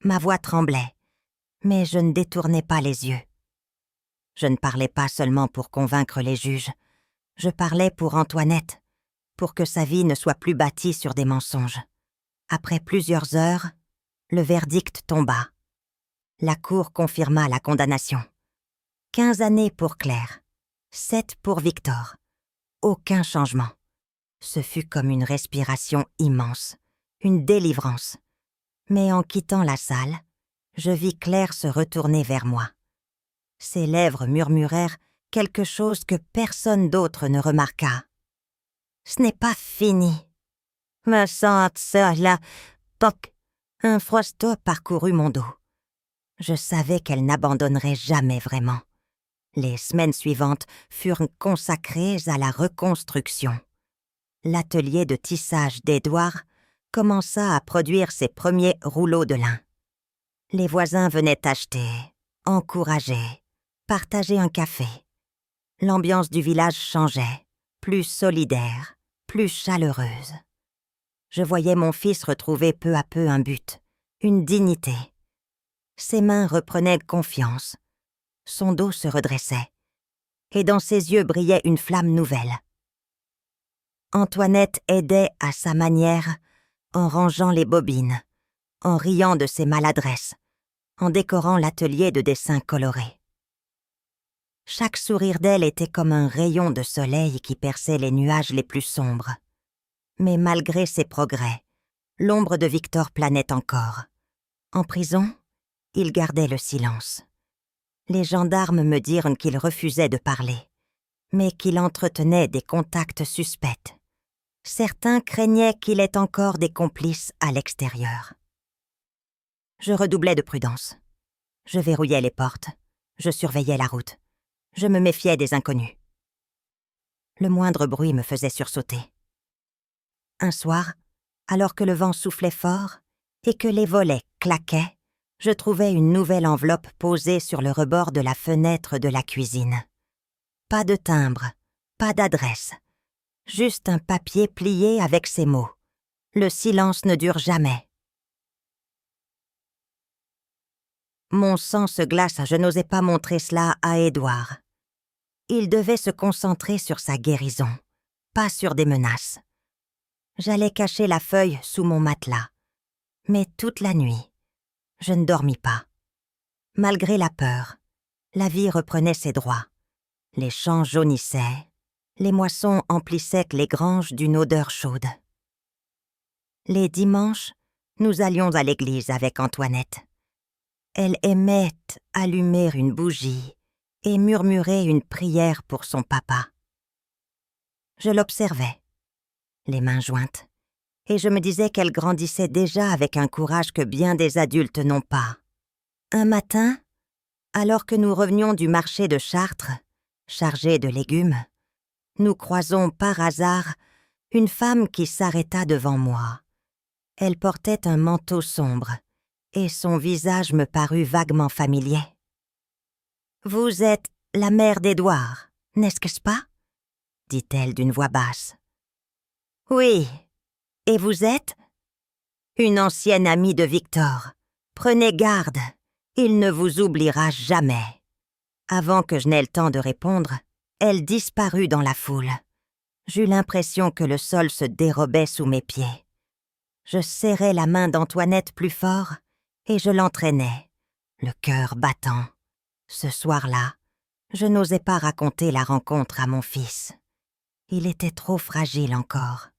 Ma voix tremblait, mais je ne détournais pas les yeux. Je ne parlais pas seulement pour convaincre les juges. Je parlais pour Antoinette, pour que sa vie ne soit plus bâtie sur des mensonges. Après plusieurs heures, le verdict tomba. La cour confirma la condamnation. 15 années pour Claire, 7 pour Victor. Aucun changement. Ce fut comme une respiration immense, une délivrance. Mais en quittant la salle, je vis Claire se retourner vers moi. Ses lèvres murmurèrent quelque chose que personne d'autre ne remarqua. « Ce n'est pas fini. » Me sente seule, toc. Un frosto parcourut mon dos. Je savais qu'elle n'abandonnerait jamais vraiment. Les semaines suivantes furent consacrées à la reconstruction. L'atelier de tissage d'Édouard commença à produire ses premiers rouleaux de lin. Les voisins venaient acheter, encourager, partager un café. L'ambiance du village changeait, plus solidaire, plus chaleureuse. Je voyais mon fils retrouver peu à peu un but, une dignité. Ses mains reprenaient confiance. Son dos se redressait. Et dans ses yeux brillait une flamme nouvelle. Antoinette aidait à sa manière, en rangeant les bobines, en riant de ses maladresses, en décorant l'atelier de dessins colorés. Chaque sourire d'elle était comme un rayon de soleil qui perçait les nuages les plus sombres. Mais malgré ses progrès, l'ombre de Victor planait encore. En prison, il gardait le silence. Les gendarmes me dirent qu'il refusait de parler, mais qu'il entretenait des contacts suspects. Certains craignaient qu'il ait encore des complices à l'extérieur. Je redoublais de prudence. Je verrouillais les portes. Je surveillais la route. Je me méfiais des inconnus. Le moindre bruit me faisait sursauter. Un soir, alors que le vent soufflait fort et que les volets claquaient, je trouvai une nouvelle enveloppe posée sur le rebord de la fenêtre de la cuisine. Pas de timbre, pas d'adresse. Juste un papier plié avec ces mots. Le silence ne dure jamais. Mon sang se glaça, je n'osais pas montrer cela à Édouard. Il devait se concentrer sur sa guérison, pas sur des menaces. J'allais cacher la feuille sous mon matelas. Mais toute la nuit, je ne dormis pas. Malgré la peur, la vie reprenait ses droits. Les champs jaunissaient, les moissons emplissaient les granges d'une odeur chaude. Les dimanches, nous allions à l'église avec Antoinette. Elle aimait allumer une bougie et murmurer une prière pour son papa. Je l'observais, les mains jointes, et je me disais qu'elle grandissait déjà avec un courage que bien des adultes n'ont pas. Un matin, alors que nous revenions du marché de Chartres, chargés de légumes, nous croisons par hasard une femme qui s'arrêta devant moi. Elle portait un manteau sombre, et son visage me parut vaguement familier. « Vous êtes la mère d'Édouard, n'est-ce pas ?» dit-elle d'une voix basse. « Oui. Et vous êtes ?»« Une ancienne amie de Victor. Prenez garde, il ne vous oubliera jamais. » Avant que je n'aie le temps de répondre, elle disparut dans la foule. J'eus l'impression que le sol se dérobait sous mes pieds. Je serrai la main d'Antoinette plus fort et je l'entraînais, le cœur battant. Ce soir-là, je n'osais pas raconter la rencontre à mon fils. Il était trop fragile encore.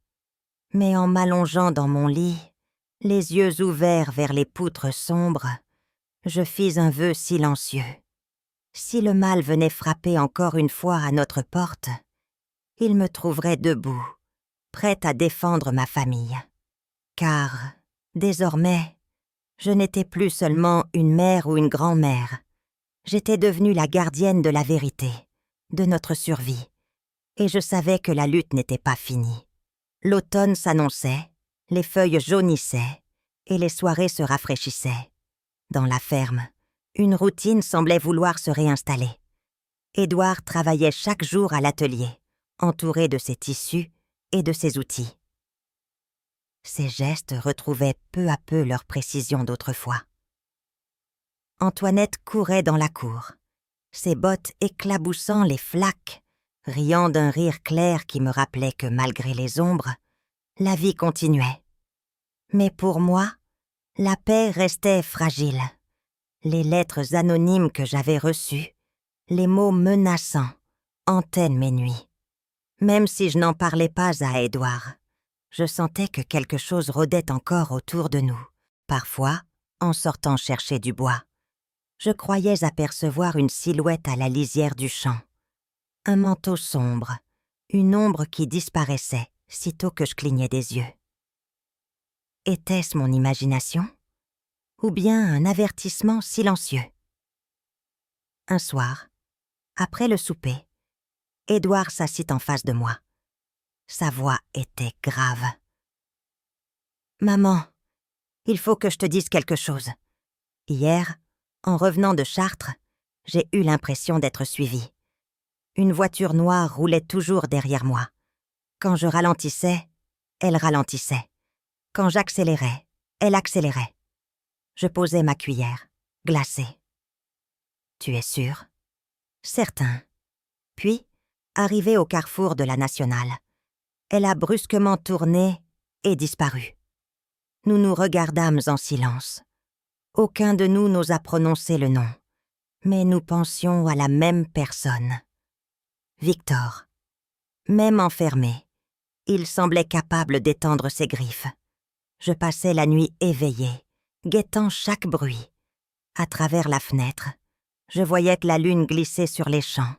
Mais en m'allongeant dans mon lit, les yeux ouverts vers les poutres sombres, je fis un vœu silencieux. Si le mal venait frapper encore une fois à notre porte, il me trouverait debout, prête à défendre ma famille. Car, désormais, je n'étais plus seulement une mère ou une grand-mère. J'étais devenue la gardienne de la vérité, de notre survie, et je savais que la lutte n'était pas finie. L'automne s'annonçait, les feuilles jaunissaient, et les soirées se rafraîchissaient. Dans la ferme, une routine semblait vouloir se réinstaller. Édouard travaillait chaque jour à l'atelier, entouré de ses tissus et de ses outils. Ses gestes retrouvaient peu à peu leur précision d'autrefois. Antoinette courait dans la cour, ses bottes éclaboussant les flaques, riant d'un rire clair qui me rappelait que malgré les ombres, la vie continuait. Mais pour moi, la paix restait fragile. Les lettres anonymes que j'avais reçues, les mots menaçants, hantaient mes nuits. Même si je n'en parlais pas à Édouard, je sentais que quelque chose rôdait encore autour de nous. Parfois, en sortant chercher du bois, je croyais apercevoir une silhouette à la lisière du champ. Un manteau sombre, une ombre qui disparaissait sitôt que je clignais des yeux. Était-ce mon imagination? Ou bien un avertissement silencieux? Un soir, après le souper, Édouard s'assit en face de moi. Sa voix était grave. « Maman, il faut que je te dise quelque chose. Hier, en revenant de Chartres, j'ai eu l'impression d'être suivie. Une voiture noire roulait toujours derrière moi. Quand je ralentissais, elle ralentissait. Quand j'accélérais, elle accélérait. Je posais ma cuillère, glacée. « Tu es sûr? » ?»« Certain. » Puis, arrivée au carrefour de la Nationale, elle a brusquement tourné et disparu. Nous nous regardâmes en silence. Aucun de nous n'osa prononcer le nom, mais nous pensions à la même personne. Victor. Même enfermé, il semblait capable d'étendre ses griffes. Je passais la nuit éveillée, guettant chaque bruit. À travers la fenêtre, je voyais que la lune glissait sur les champs,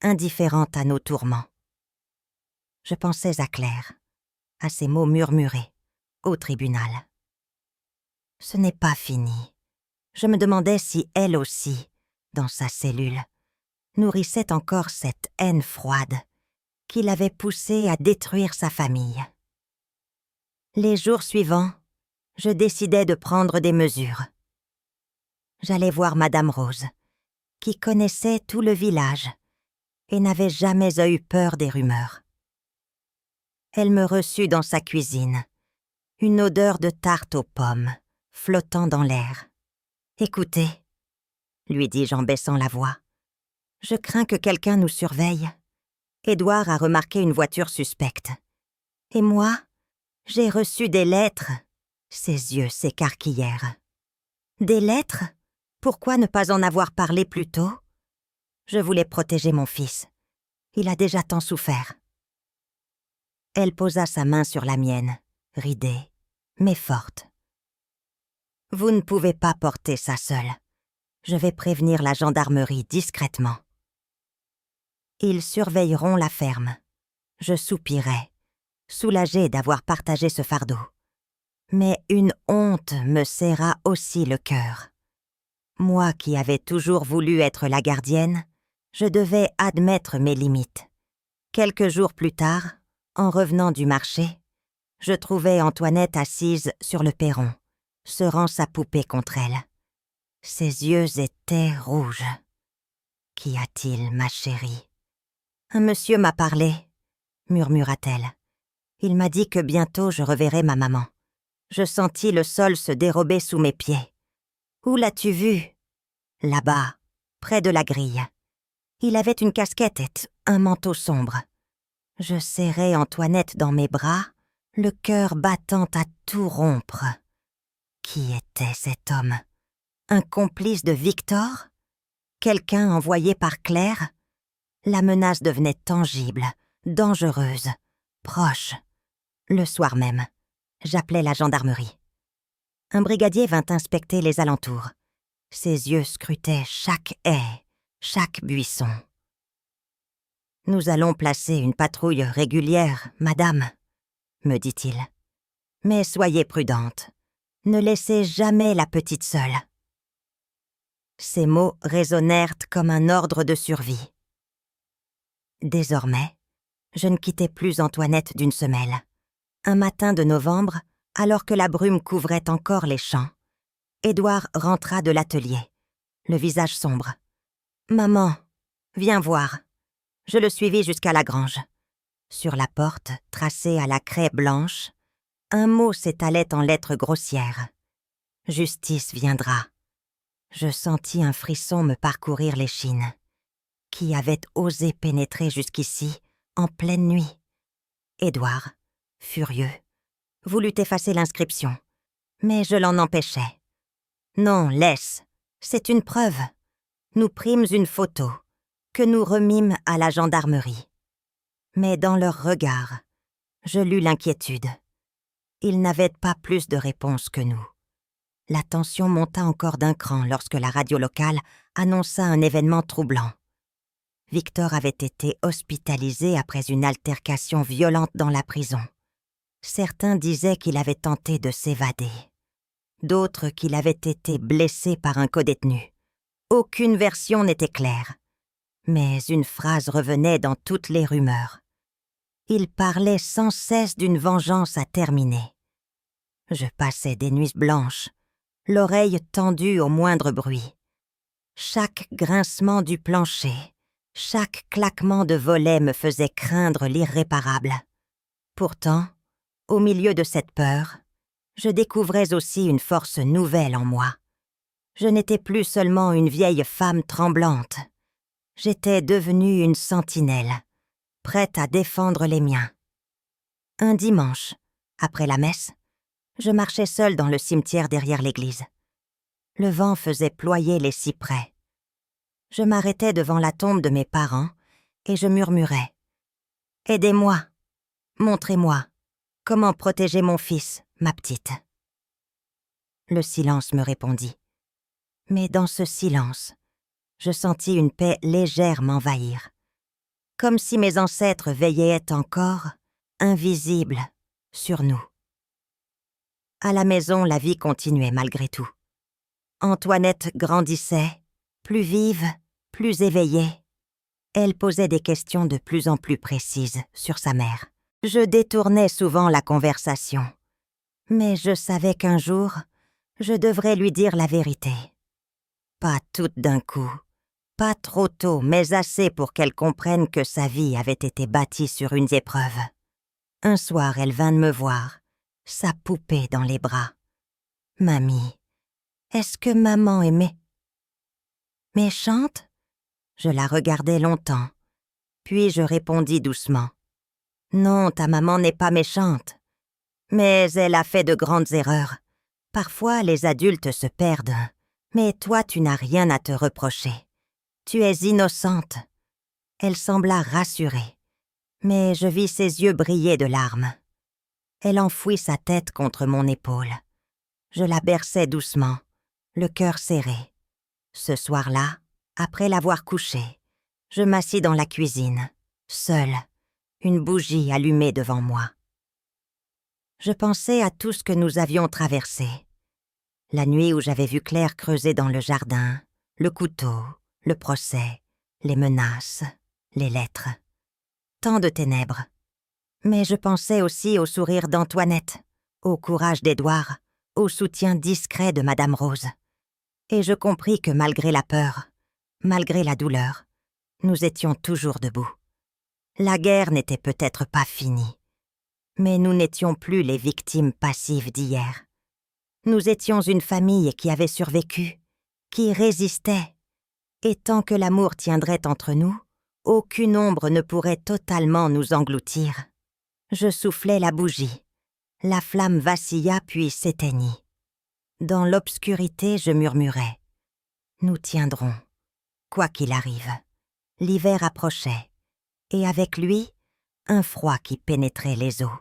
indifférente à nos tourments. Je pensais à Claire, à ses mots murmurés, au tribunal. Ce n'est pas fini. Je me demandais si elle aussi, dans sa cellule, nourrissait encore cette haine froide qui l'avait poussée à détruire sa famille. Les jours suivants, je décidai de prendre des mesures. J'allais voir Madame Rose, qui connaissait tout le village et n'avait jamais eu peur des rumeurs. Elle me reçut dans sa cuisine, une odeur de tarte aux pommes, flottant dans l'air. « Écoutez, » lui dis-je en baissant la voix, « je crains que quelqu'un nous surveille. Édouard a remarqué une voiture suspecte. Et moi, j'ai reçu des lettres. » Ses yeux s'écarquillèrent. « Des lettres? Pourquoi ne pas en avoir parlé plus tôt? Je voulais protéger mon fils. Il a déjà tant souffert. » Elle posa sa main sur la mienne, ridée, mais forte. « Vous ne pouvez pas porter ça seule. Je vais prévenir la gendarmerie discrètement. Ils surveilleront la ferme. » Je soupirai, soulagée d'avoir partagé ce fardeau. Mais une honte me serra aussi le cœur. Moi qui avais toujours voulu être la gardienne, je devais admettre mes limites. Quelques jours plus tard, en revenant du marché, je trouvai Antoinette assise sur le perron, serrant sa poupée contre elle. Ses yeux étaient rouges. « Qu'y a-t-il, ma chérie? »« Un monsieur m'a parlé, » murmura-t-elle. « Il m'a dit que bientôt je reverrai ma maman. Je sentis le sol se dérober sous mes pieds. Où l'as-tu vu? » ?»« Là-bas, près de la grille. Il avait une casquette et un manteau sombre. » Je serrai Antoinette dans mes bras, le cœur battant à tout rompre. Qui était cet homme? Un complice de Victor? Quelqu'un envoyé par Claire? La menace devenait tangible, dangereuse, proche. Le soir même, j'appelai la gendarmerie. Un brigadier vint inspecter les alentours. Ses yeux scrutaient chaque haie, chaque buisson. « Nous allons placer une patrouille régulière, madame, » me dit-il. « Mais soyez prudente. Ne laissez jamais la petite seule. » Ces mots résonnèrent comme un ordre de survie. Désormais, je ne quittais plus Antoinette d'une semelle. Un matin de novembre, alors que la brume couvrait encore les champs, Édouard rentra de l'atelier, le visage sombre. « Maman, viens voir. » Je le suivis jusqu'à la grange. Sur la porte, tracée à la craie blanche, un mot s'étalait en lettres grossières. « Justice viendra. » Je sentis un frisson me parcourir l'échine. Qui avait osé pénétrer jusqu'ici, en pleine nuit? Édouard, furieux, voulut effacer l'inscription, mais je l'en empêchai. « Non, laisse, c'est une preuve. Nous prîmes une photo, que nous remîmes à la gendarmerie. » Mais dans leur regard, je lus l'inquiétude. Ils n'avaient pas plus de réponse que nous. La tension monta encore d'un cran lorsque la radio locale annonça un événement troublant. Victor avait été hospitalisé après une altercation violente dans la prison. Certains disaient qu'il avait tenté de s'évader. D'autres qu'il avait été blessé par un codétenu. Aucune version n'était claire. Mais une phrase revenait dans toutes les rumeurs. Il parlait sans cesse d'une vengeance à terminer. Je passais des nuits blanches, l'oreille tendue au moindre bruit. Chaque grincement du plancher, chaque claquement de volets me faisait craindre l'irréparable. Pourtant, au milieu de cette peur, je découvrais aussi une force nouvelle en moi. Je n'étais plus seulement une vieille femme tremblante. J'étais devenue une sentinelle, prête à défendre les miens. Un dimanche, après la messe, je marchais seule dans le cimetière derrière l'église. Le vent faisait ployer les cyprès. Je m'arrêtais devant la tombe de mes parents et je murmurais « Aidez-moi, montrez-moi, comment protéger mon fils, ma petite. » Le silence me répondit. Mais dans ce silence, je sentis une paix légère m'envahir. Comme si mes ancêtres veillaient encore, invisibles, sur nous. À la maison, la vie continuait malgré tout. Antoinette grandissait, plus vive, plus éveillée. Elle posait des questions de plus en plus précises sur sa mère. Je détournais souvent la conversation. Mais je savais qu'un jour, je devrais lui dire la vérité. Pas toute d'un coup. Pas trop tôt, mais assez pour qu'elle comprenne que sa vie avait été bâtie sur une épreuve. Un soir, elle vint me voir, sa poupée dans les bras. « Mamie, est-ce que maman aimait? » « Méchante ?» Je la regardai longtemps, puis je répondis doucement. « Non, ta maman n'est pas méchante. Mais elle a fait de grandes erreurs. Parfois, les adultes se perdent, mais toi, tu n'as rien à te reprocher. Tu es innocente. » Elle sembla rassurée, mais je vis ses yeux briller de larmes. Elle enfouit sa tête contre mon épaule. Je la berçai doucement, le cœur serré. Ce soir-là, après l'avoir couchée, je m'assis dans la cuisine, seule, une bougie allumée devant moi. Je pensais à tout ce que nous avions traversé. La nuit où j'avais vu Claire creuser dans le jardin, le couteau, le procès, les menaces, les lettres. Tant de ténèbres. Mais je pensais aussi au sourire d'Antoinette, au courage d'Édouard, au soutien discret de Madame Rose. Et je compris que malgré la peur, malgré la douleur, nous étions toujours debout. La guerre n'était peut-être pas finie, mais nous n'étions plus les victimes passives d'hier. Nous étions une famille qui avait survécu, qui résistait. Et tant que l'amour tiendrait entre nous, aucune ombre ne pourrait totalement nous engloutir. Je soufflai la bougie. La flamme vacilla puis s'éteignit. Dans l'obscurité, je murmurai. Nous tiendrons, quoi qu'il arrive. L'hiver approchait, et avec lui, un froid qui pénétrait les os.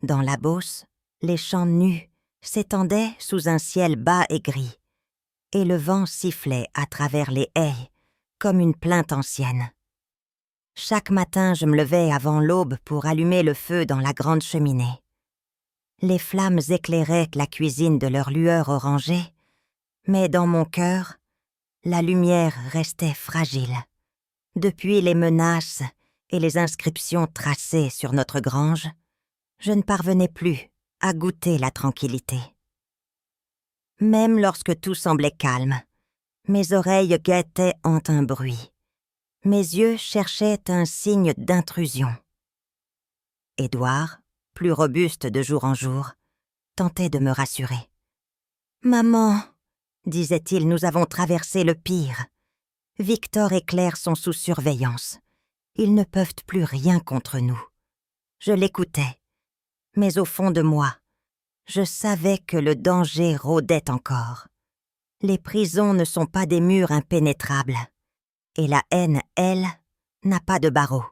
Dans la Beauce, les champs nus s'étendaient sous un ciel bas et gris, et le vent sifflait à travers les haies comme une plainte ancienne. Chaque matin, je me levais avant l'aube pour allumer le feu dans la grande cheminée. Les flammes éclairaient la cuisine de leur lueur orangée, mais dans mon cœur, la lumière restait fragile. Depuis les menaces et les inscriptions tracées sur notre grange, je ne parvenais plus à goûter la tranquillité. Même lorsque tout semblait calme, mes oreilles guettaient en un bruit. Mes yeux cherchaient un signe d'intrusion. Édouard, plus robuste de jour en jour, tentait de me rassurer. « Maman, disait-il, nous avons traversé le pire. Victor et Claire sont sous surveillance. Ils ne peuvent plus rien contre nous. » Je l'écoutais, mais au fond de moi, je savais que le danger rôdait encore. Les prisons ne sont pas des murs impénétrables. Et la haine, elle, n'a pas de barreaux.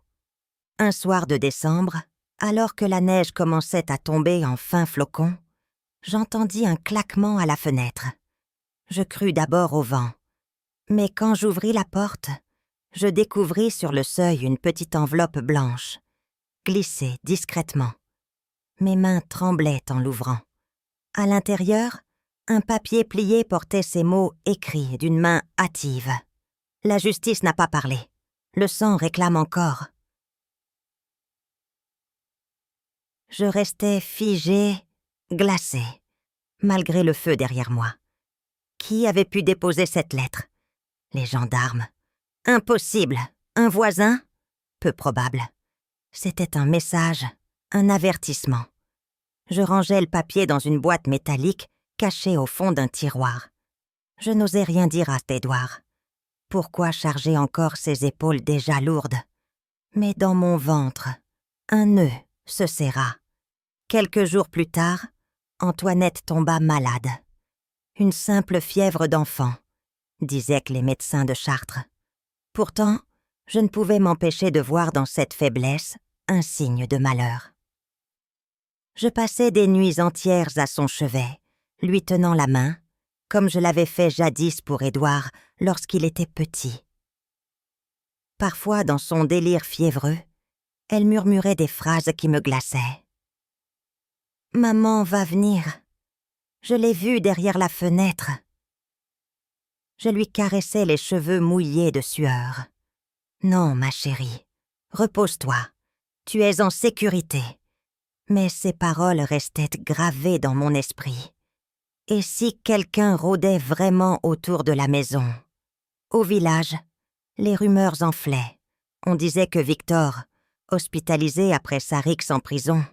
Un soir de décembre, alors que la neige commençait à tomber en fins flocons, j'entendis un claquement à la fenêtre. Je crus d'abord au vent. Mais quand j'ouvris la porte, je découvris sur le seuil une petite enveloppe blanche, glissée discrètement. Mes mains tremblaient en l'ouvrant. À l'intérieur, un papier plié portait ces mots écrits d'une main hâtive. « La justice n'a pas parlé. Le sang réclame encore. » Je restais figée, glacée, malgré le feu derrière moi. Qui avait pu déposer cette lettre? Les gendarmes. Impossible. Un voisin? Peu probable. C'était un message, un avertissement. Je rangeais le papier dans une boîte métallique cachée au fond d'un tiroir. Je n'osais rien dire à Édouard. Pourquoi charger encore ses épaules déjà lourdes? Mais dans mon ventre, un nœud se serra. Quelques jours plus tard, Antoinette tomba malade. Une simple fièvre d'enfant, disaient les médecins de Chartres. Pourtant, je ne pouvais m'empêcher de voir dans cette faiblesse un signe de malheur. Je passais des nuits entières à son chevet, lui tenant la main, comme je l'avais fait jadis pour Édouard lorsqu'il était petit. Parfois, dans son délire fiévreux, elle murmurait des phrases qui me glaçaient. « Maman va venir. Je l'ai vue derrière la fenêtre. » Je lui caressais les cheveux mouillés de sueur. « Non, ma chérie, repose-toi. Tu es en sécurité. » Mais ces paroles restaient gravées dans mon esprit. Et si quelqu'un rôdait vraiment autour de la maison? Au village, les rumeurs enflaient. On disait que Victor, hospitalisé après sa rixe en prison,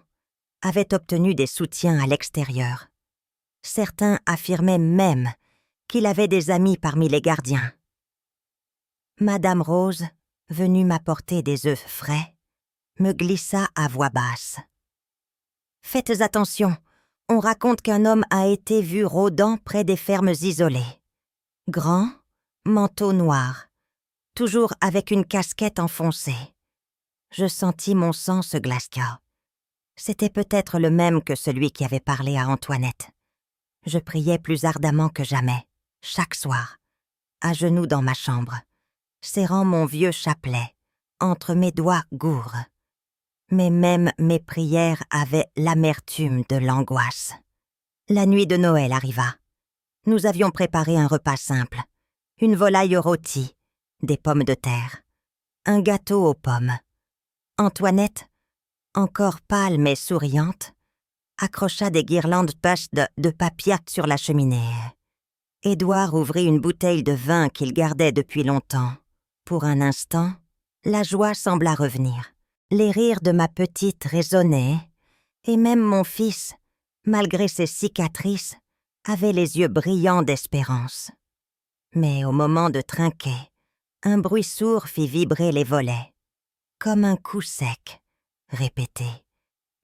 avait obtenu des soutiens à l'extérieur. Certains affirmaient même qu'il avait des amis parmi les gardiens. Madame Rose, venue m'apporter des œufs frais, me glissa à voix basse. « Faites attention, on raconte qu'un homme a été vu rôdant près des fermes isolées. Grand, manteau noir, toujours avec une casquette enfoncée. » Je sentis mon sang se glacer. C'était peut-être le même que celui qui avait parlé à Antoinette. Je priais plus ardemment que jamais, chaque soir, à genoux dans ma chambre, serrant mon vieux chapelet entre mes doigts gourds. Mais même mes prières avaient l'amertume de l'angoisse. La nuit de Noël arriva. Nous avions préparé un repas simple, une volaille rôtie, des pommes de terre, un gâteau aux pommes. Antoinette, encore pâle mais souriante, accrocha des guirlandes de papier sur la cheminée. Édouard ouvrit une bouteille de vin qu'il gardait depuis longtemps. Pour un instant, la joie sembla revenir. Les rires de ma petite résonnaient, et même mon fils, malgré ses cicatrices, avait les yeux brillants d'espérance. Mais au moment de trinquer, un bruit sourd fit vibrer les volets. Comme un coup sec, répété.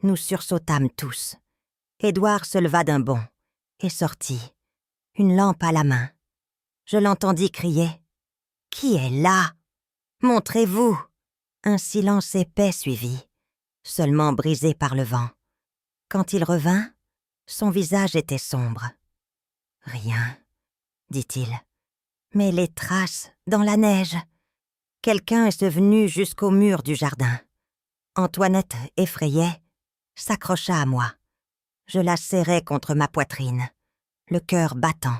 Nous sursautâmes tous. Édouard se leva d'un bond et sortit, une lampe à la main. Je l'entendis crier « Qui est là? Montrez-vous !» Un silence épais suivit, seulement brisé par le vent. Quand il revint, son visage était sombre. « Rien, dit-il. Mais les traces dans la neige. Quelqu'un est venu jusqu'au mur du jardin. Antoinette, effrayée, s'accrocha à moi. Je la serrai contre ma poitrine, le cœur battant.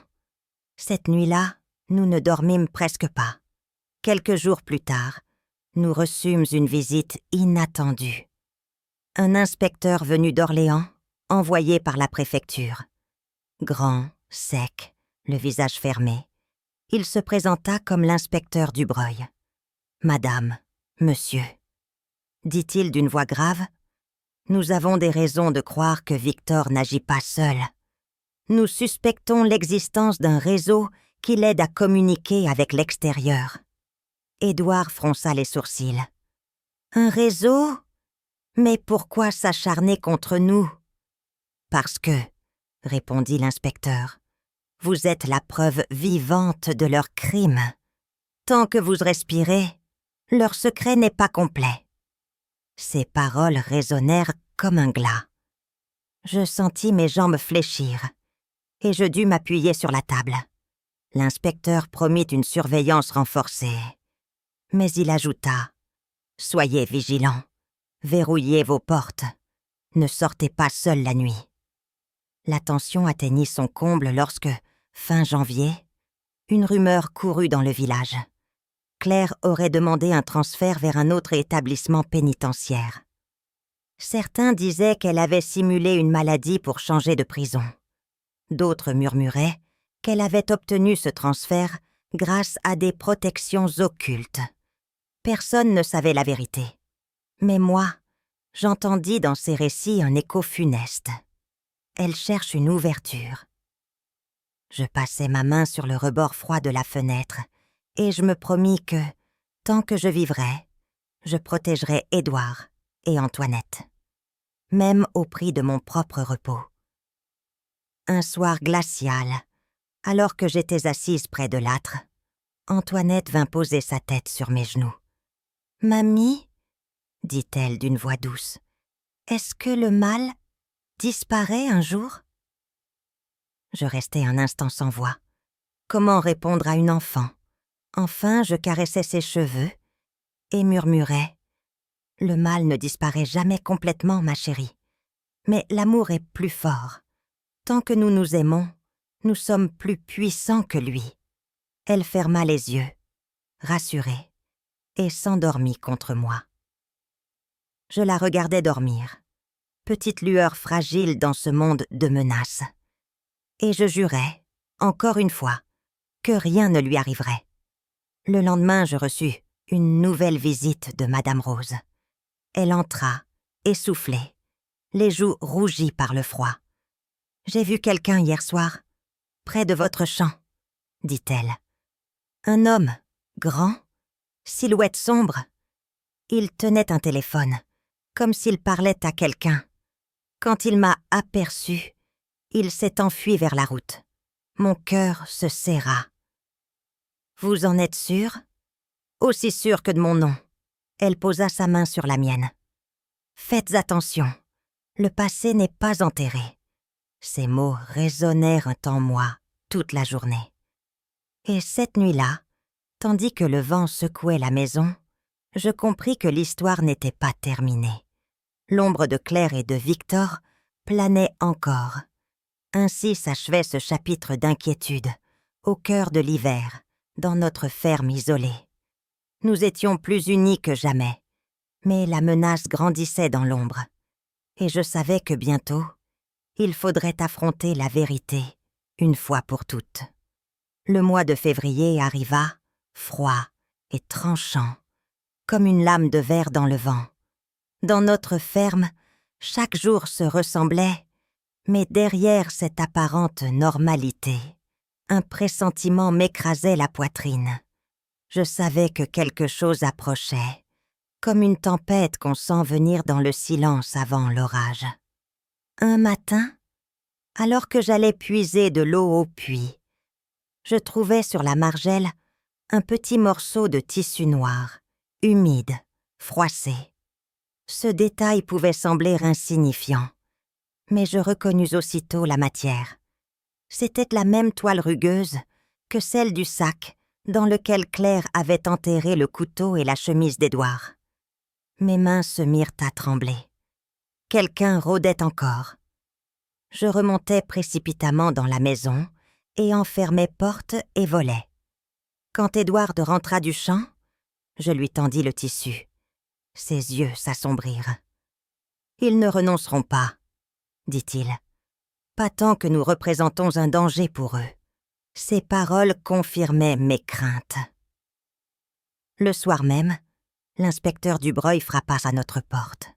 Cette nuit-là, nous ne dormîmes presque pas. Quelques jours plus tard, nous reçûmes une visite inattendue. Un inspecteur venu d'Orléans, envoyé par la préfecture. Grand, sec, le visage fermé, il se présenta comme l'inspecteur Dubreuil. « Madame, monsieur », dit-il d'une voix grave, « nous avons des raisons de croire que Victor n'agit pas seul. Nous suspectons l'existence d'un réseau qui l'aide à communiquer avec l'extérieur. » Édouard fronça les sourcils. « Un réseau ? Mais pourquoi s'acharner contre nous ? » « Parce que, » répondit l'inspecteur, « vous êtes la preuve vivante de leurs crimes. Tant que vous respirez, leur secret n'est pas complet. » Ces paroles résonnèrent comme un glas. Je sentis mes jambes fléchir, et je dus m'appuyer sur la table. L'inspecteur promit une surveillance renforcée. Mais il ajouta « Soyez vigilants, verrouillez vos portes, ne sortez pas seul la nuit. » La tension atteignit son comble lorsque, fin janvier, une rumeur courut dans le village. Claire aurait demandé un transfert vers un autre établissement pénitentiaire. Certains disaient qu'elle avait simulé une maladie pour changer de prison. D'autres murmuraient qu'elle avait obtenu ce transfert grâce à des protections occultes. Personne ne savait la vérité. Mais moi, j'entendis dans ces récits un écho funeste. Elle cherche une ouverture. Je passai ma main sur le rebord froid de la fenêtre et je me promis que, tant que je vivrais, je protégerais Édouard et Antoinette, même au prix de mon propre repos. Un soir glacial, alors que j'étais assise près de l'âtre, Antoinette vint poser sa tête sur mes genoux. « Mamie, » dit-elle d'une voix douce, « est-ce que le mal disparaît un jour ?» Je restai un instant sans voix. Comment répondre à une enfant ? Enfin, je caressai ses cheveux et murmurai « Le mal ne disparaît jamais complètement, ma chérie. Mais l'amour est plus fort. Tant que nous nous aimons, nous sommes plus puissants que lui. » Elle ferma les yeux, rassurée, et s'endormit contre moi. Je la regardais dormir, petite lueur fragile dans ce monde de menaces. Et je jurais, encore une fois, que rien ne lui arriverait. Le lendemain, je reçus une nouvelle visite de Madame Rose. Elle entra, essoufflée, les joues rougies par le froid. « J'ai vu quelqu'un hier soir, près de votre champ, » dit-elle. Un homme, grand, silhouette sombre. Il tenait un téléphone, comme s'il parlait à quelqu'un. Quand il m'a aperçu, il s'est enfui vers la route. Mon cœur se serra. « Vous en êtes sûre ? » ?»« Aussi sûre que de mon nom. » Elle posa sa main sur la mienne. « Faites attention, le passé n'est pas enterré. » Ces mots résonnèrent en moi toute la journée. Et cette nuit-là, tandis que le vent secouait la maison, je compris que l'histoire n'était pas terminée. L'ombre de Claire et de Victor planait encore. Ainsi s'achevait ce chapitre d'inquiétude, au cœur de l'hiver, dans notre ferme isolée. Nous étions plus unis que jamais, mais la menace grandissait dans l'ombre. Et je savais que bientôt, il faudrait affronter la vérité, une fois pour toutes. Le mois de février arriva, froid et tranchant, comme une lame de verre dans le vent. Dans notre ferme, chaque jour se ressemblait, mais derrière cette apparente normalité, un pressentiment m'écrasait la poitrine. Je savais que quelque chose approchait, comme une tempête qu'on sent venir dans le silence avant l'orage. Un matin, alors que j'allais puiser de l'eau au puits, je trouvai sur la margelle un petit morceau de tissu noir, humide, froissé. Ce détail pouvait sembler insignifiant, mais je reconnus aussitôt la matière. C'était la même toile rugueuse que celle du sac dans lequel Claire avait enterré le couteau et la chemise d'Édouard. Mes mains se mirent à trembler. Quelqu'un rôdait encore. Je remontai précipitamment dans la maison et enfermai porte et volets. Quand Édouard rentra du champ, je lui tendis le tissu. Ses yeux s'assombrirent. « Ils ne renonceront pas, » dit-il. « Pas tant que nous représentons un danger pour eux. » Ces paroles confirmaient mes craintes. Le soir même, l'inspecteur Dubreuil frappa à notre porte.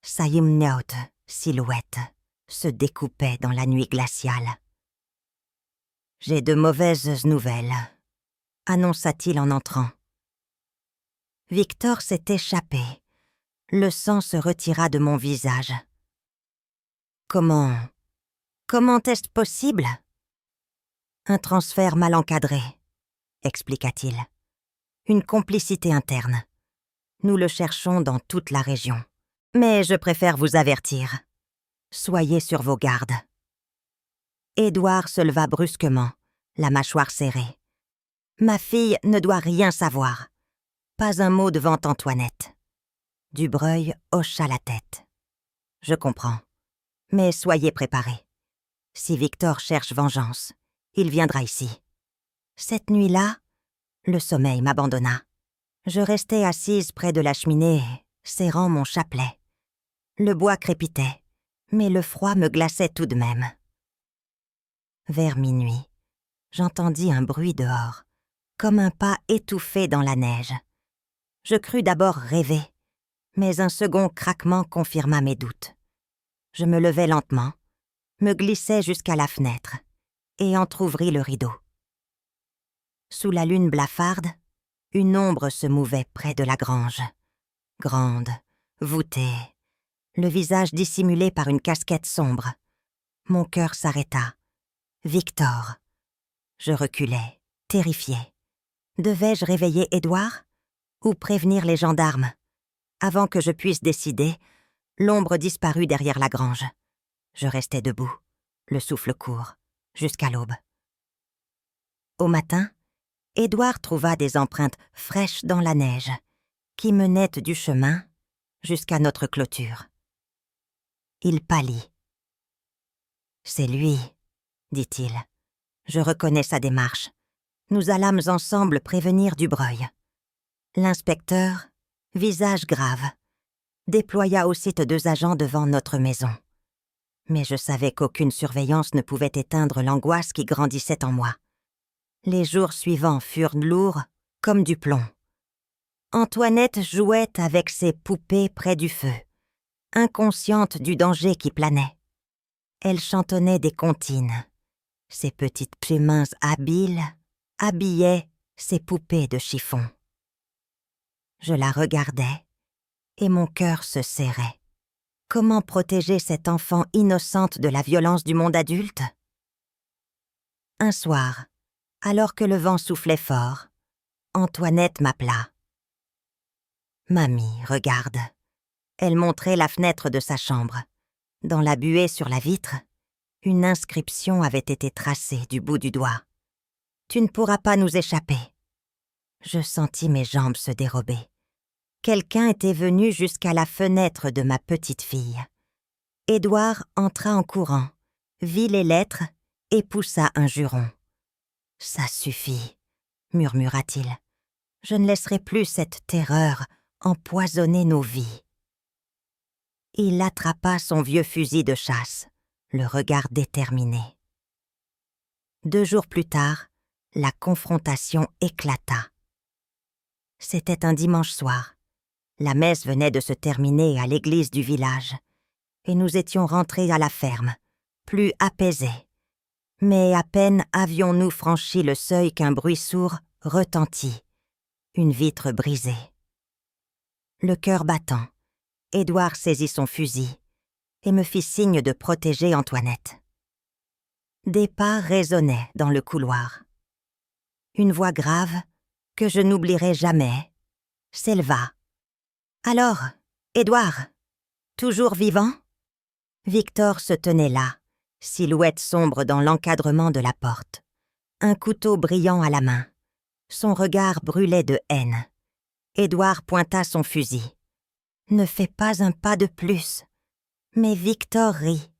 Sa immense silhouette se découpait dans la nuit glaciale. « J'ai de mauvaises nouvelles, » annonça-t-il en entrant. Victor s'est échappé. Le sang se retira de mon visage. « Comment est-ce possible ?» « Un transfert mal encadré, » expliqua-t-il. « Une complicité interne. Nous le cherchons dans toute la région. Mais je préfère vous avertir. Soyez sur vos gardes. » Édouard se leva brusquement, la mâchoire serrée. « Ma fille ne doit rien savoir. Pas un mot devant Antoinette. » Dubreuil hocha la tête. « Je comprends. Mais soyez préparés. Si Victor cherche vengeance, il viendra ici. » Cette nuit-là, le sommeil m'abandonna. Je restai assise près de la cheminée, serrant mon chapelet. Le bois crépitait, mais le froid me glaçait tout de même. Vers minuit, j'entendis un bruit dehors, comme un pas étouffé dans la neige. Je crus d'abord rêver, mais un second craquement confirma mes doutes. Je me levai lentement, me glissai jusqu'à la fenêtre et entr'ouvris le rideau. Sous la lune blafarde, une ombre se mouvait près de la grange. Grande, voûtée, le visage dissimulé par une casquette sombre. Mon cœur s'arrêta. Victor. Je reculai, terrifiée. Devais-je réveiller Édouard ou prévenir les gendarmes? Avant que je puisse décider, l'ombre disparut derrière la grange. Je restai debout, le souffle court, jusqu'à l'aube. Au matin, Édouard trouva des empreintes fraîches dans la neige, qui menaient du chemin jusqu'à notre clôture. Il pâlit. « C'est lui, » dit-il. Je reconnais sa démarche. Nous allâmes ensemble prévenir Dubreuil. L'inspecteur, visage grave, déploya aussitôt 2 agents devant notre maison. Mais je savais qu'aucune surveillance ne pouvait éteindre l'angoisse qui grandissait en moi. Les jours suivants furent lourds comme du plomb. Antoinette jouait avec ses poupées près du feu, inconsciente du danger qui planait. Elle chantonnait des comptines. Ses petites mains habiles habillaient ses poupées de chiffon. Je la regardais et mon cœur se serrait. Comment protéger cette enfant innocente de la violence du monde adulte? Un soir, alors que le vent soufflait fort, Antoinette m'appela. « Mamie, regarde. » Elle montrait la fenêtre de sa chambre. Dans la buée sur la vitre, une inscription avait été tracée du bout du doigt. « Tu ne pourras pas nous échapper. » Je sentis mes jambes se dérober. Quelqu'un était venu jusqu'à la fenêtre de ma petite fille. Édouard entra en courant, vit les lettres et poussa un juron. « Ça suffit, » murmura-t-il. « Je ne laisserai plus cette terreur empoisonner nos vies. » Il attrapa son vieux fusil de chasse, le regard déterminé. 2 jours plus tard, la confrontation éclata. C'était un dimanche soir. La messe venait de se terminer à l'église du village, et nous étions rentrés à la ferme, plus apaisés. Mais à peine avions-nous franchi le seuil qu'un bruit sourd retentit, une vitre brisée. Le cœur battant, Édouard saisit son fusil et me fit signe de protéger Antoinette. Des pas résonnaient dans le couloir. Une voix grave, que je n'oublierai jamais, s'éleva. « Alors, Édouard, toujours vivant ?» Victor se tenait là, silhouette sombre dans l'encadrement de la porte, un couteau brillant à la main, Son regard brûlait de haine. Édouard pointa son fusil. « Ne fais pas un pas de plus. » Mais Victor rit,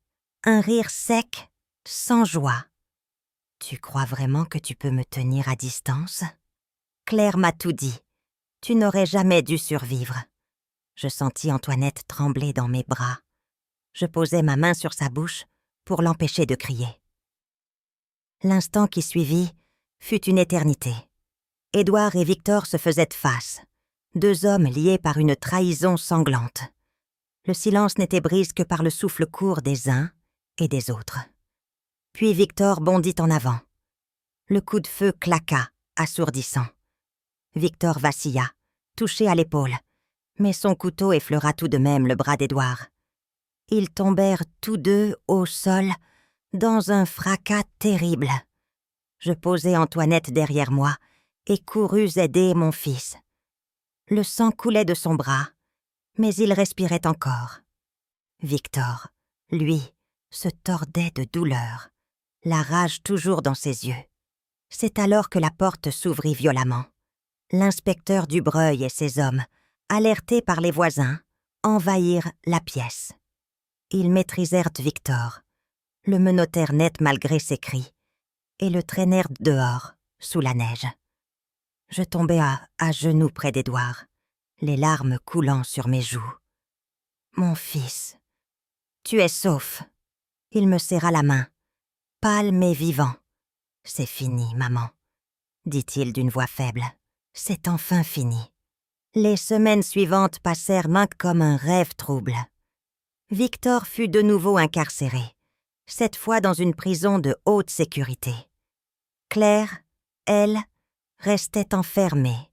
un rire sec, sans joie. « Tu crois vraiment que tu peux me tenir à distance ? Claire m'a tout dit. Tu n'aurais jamais dû survivre. » Je sentis Antoinette trembler dans mes bras. Je posai ma main sur sa bouche pour l'empêcher de crier. L'instant qui suivit fut une éternité. Édouard et Victor se faisaient face, 2 hommes liés par une trahison sanglante. Le silence n'était brise que par le souffle court des uns et des autres. Puis Victor bondit en avant. Le coup de feu claqua, assourdissant. Victor vacilla, touché à l'épaule, mais son couteau effleura tout de même le bras d'Édouard. Ils tombèrent tous deux au sol, dans un fracas terrible. Je posai Antoinette derrière moi et courus aider mon fils. Le sang coulait de son bras, mais il respirait encore. Victor, lui, se tordait de douleur, la rage toujours dans ses yeux. C'est alors que la porte s'ouvrit violemment. L'inspecteur Dubreuil et ses hommes, alertés par les voisins, envahirent la pièce. Ils maîtrisèrent Victor, le menottèrent net malgré ses cris, et le traînèrent dehors, sous la neige. Je tombai à genoux près d'Édouard, les larmes coulant sur mes joues. « Mon fils, tu es sauf. » Il me serra la main, pâle mais vivant. « C'est fini, maman, » dit-il d'une voix faible. « C'est enfin fini. » Les semaines suivantes passèrent comme un rêve trouble. Victor fut de nouveau incarcéré, cette fois dans une prison de haute sécurité. Claire, elle, restait enfermée,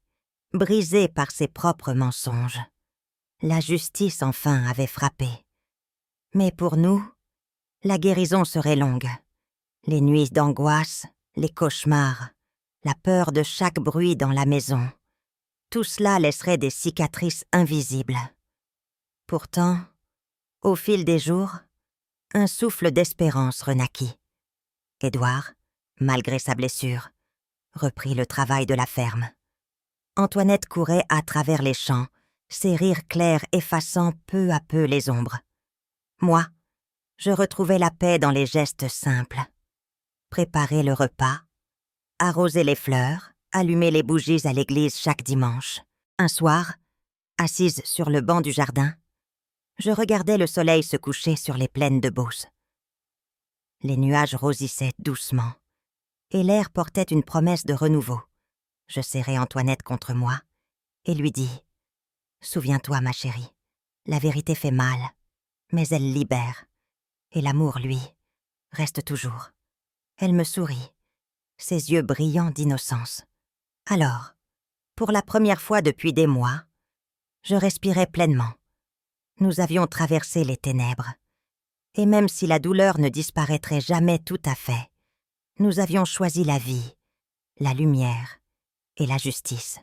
brisée par ses propres mensonges. La justice, enfin, avait frappé. Mais pour nous, la guérison serait longue. Les nuits d'angoisse, les cauchemars, la peur de chaque bruit dans la maison, tout cela laisserait des cicatrices invisibles. Pourtant, au fil des jours, un souffle d'espérance renaquit. Édouard, malgré sa blessure, reprit le travail de la ferme. Antoinette courait à travers les champs, ses rires clairs effaçant peu à peu les ombres. Moi, je retrouvais la paix dans les gestes simples. Préparer le repas, arroser les fleurs, allumer les bougies à l'église chaque dimanche. Un soir, assise sur le banc du jardin, je regardais le soleil se coucher sur les plaines de Beauce. Les nuages rosissaient doucement, et l'air portait une promesse de renouveau. Je serrai Antoinette contre moi et lui dis « Souviens-toi, ma chérie, la vérité fait mal, mais elle libère, et l'amour, lui, reste toujours. » Elle me sourit, ses yeux brillants d'innocence. Alors, pour la première fois depuis des mois, je respirais pleinement. Nous avions traversé les ténèbres, et même si la douleur ne disparaîtrait jamais tout à fait, nous avions choisi la vie, la lumière et la justice.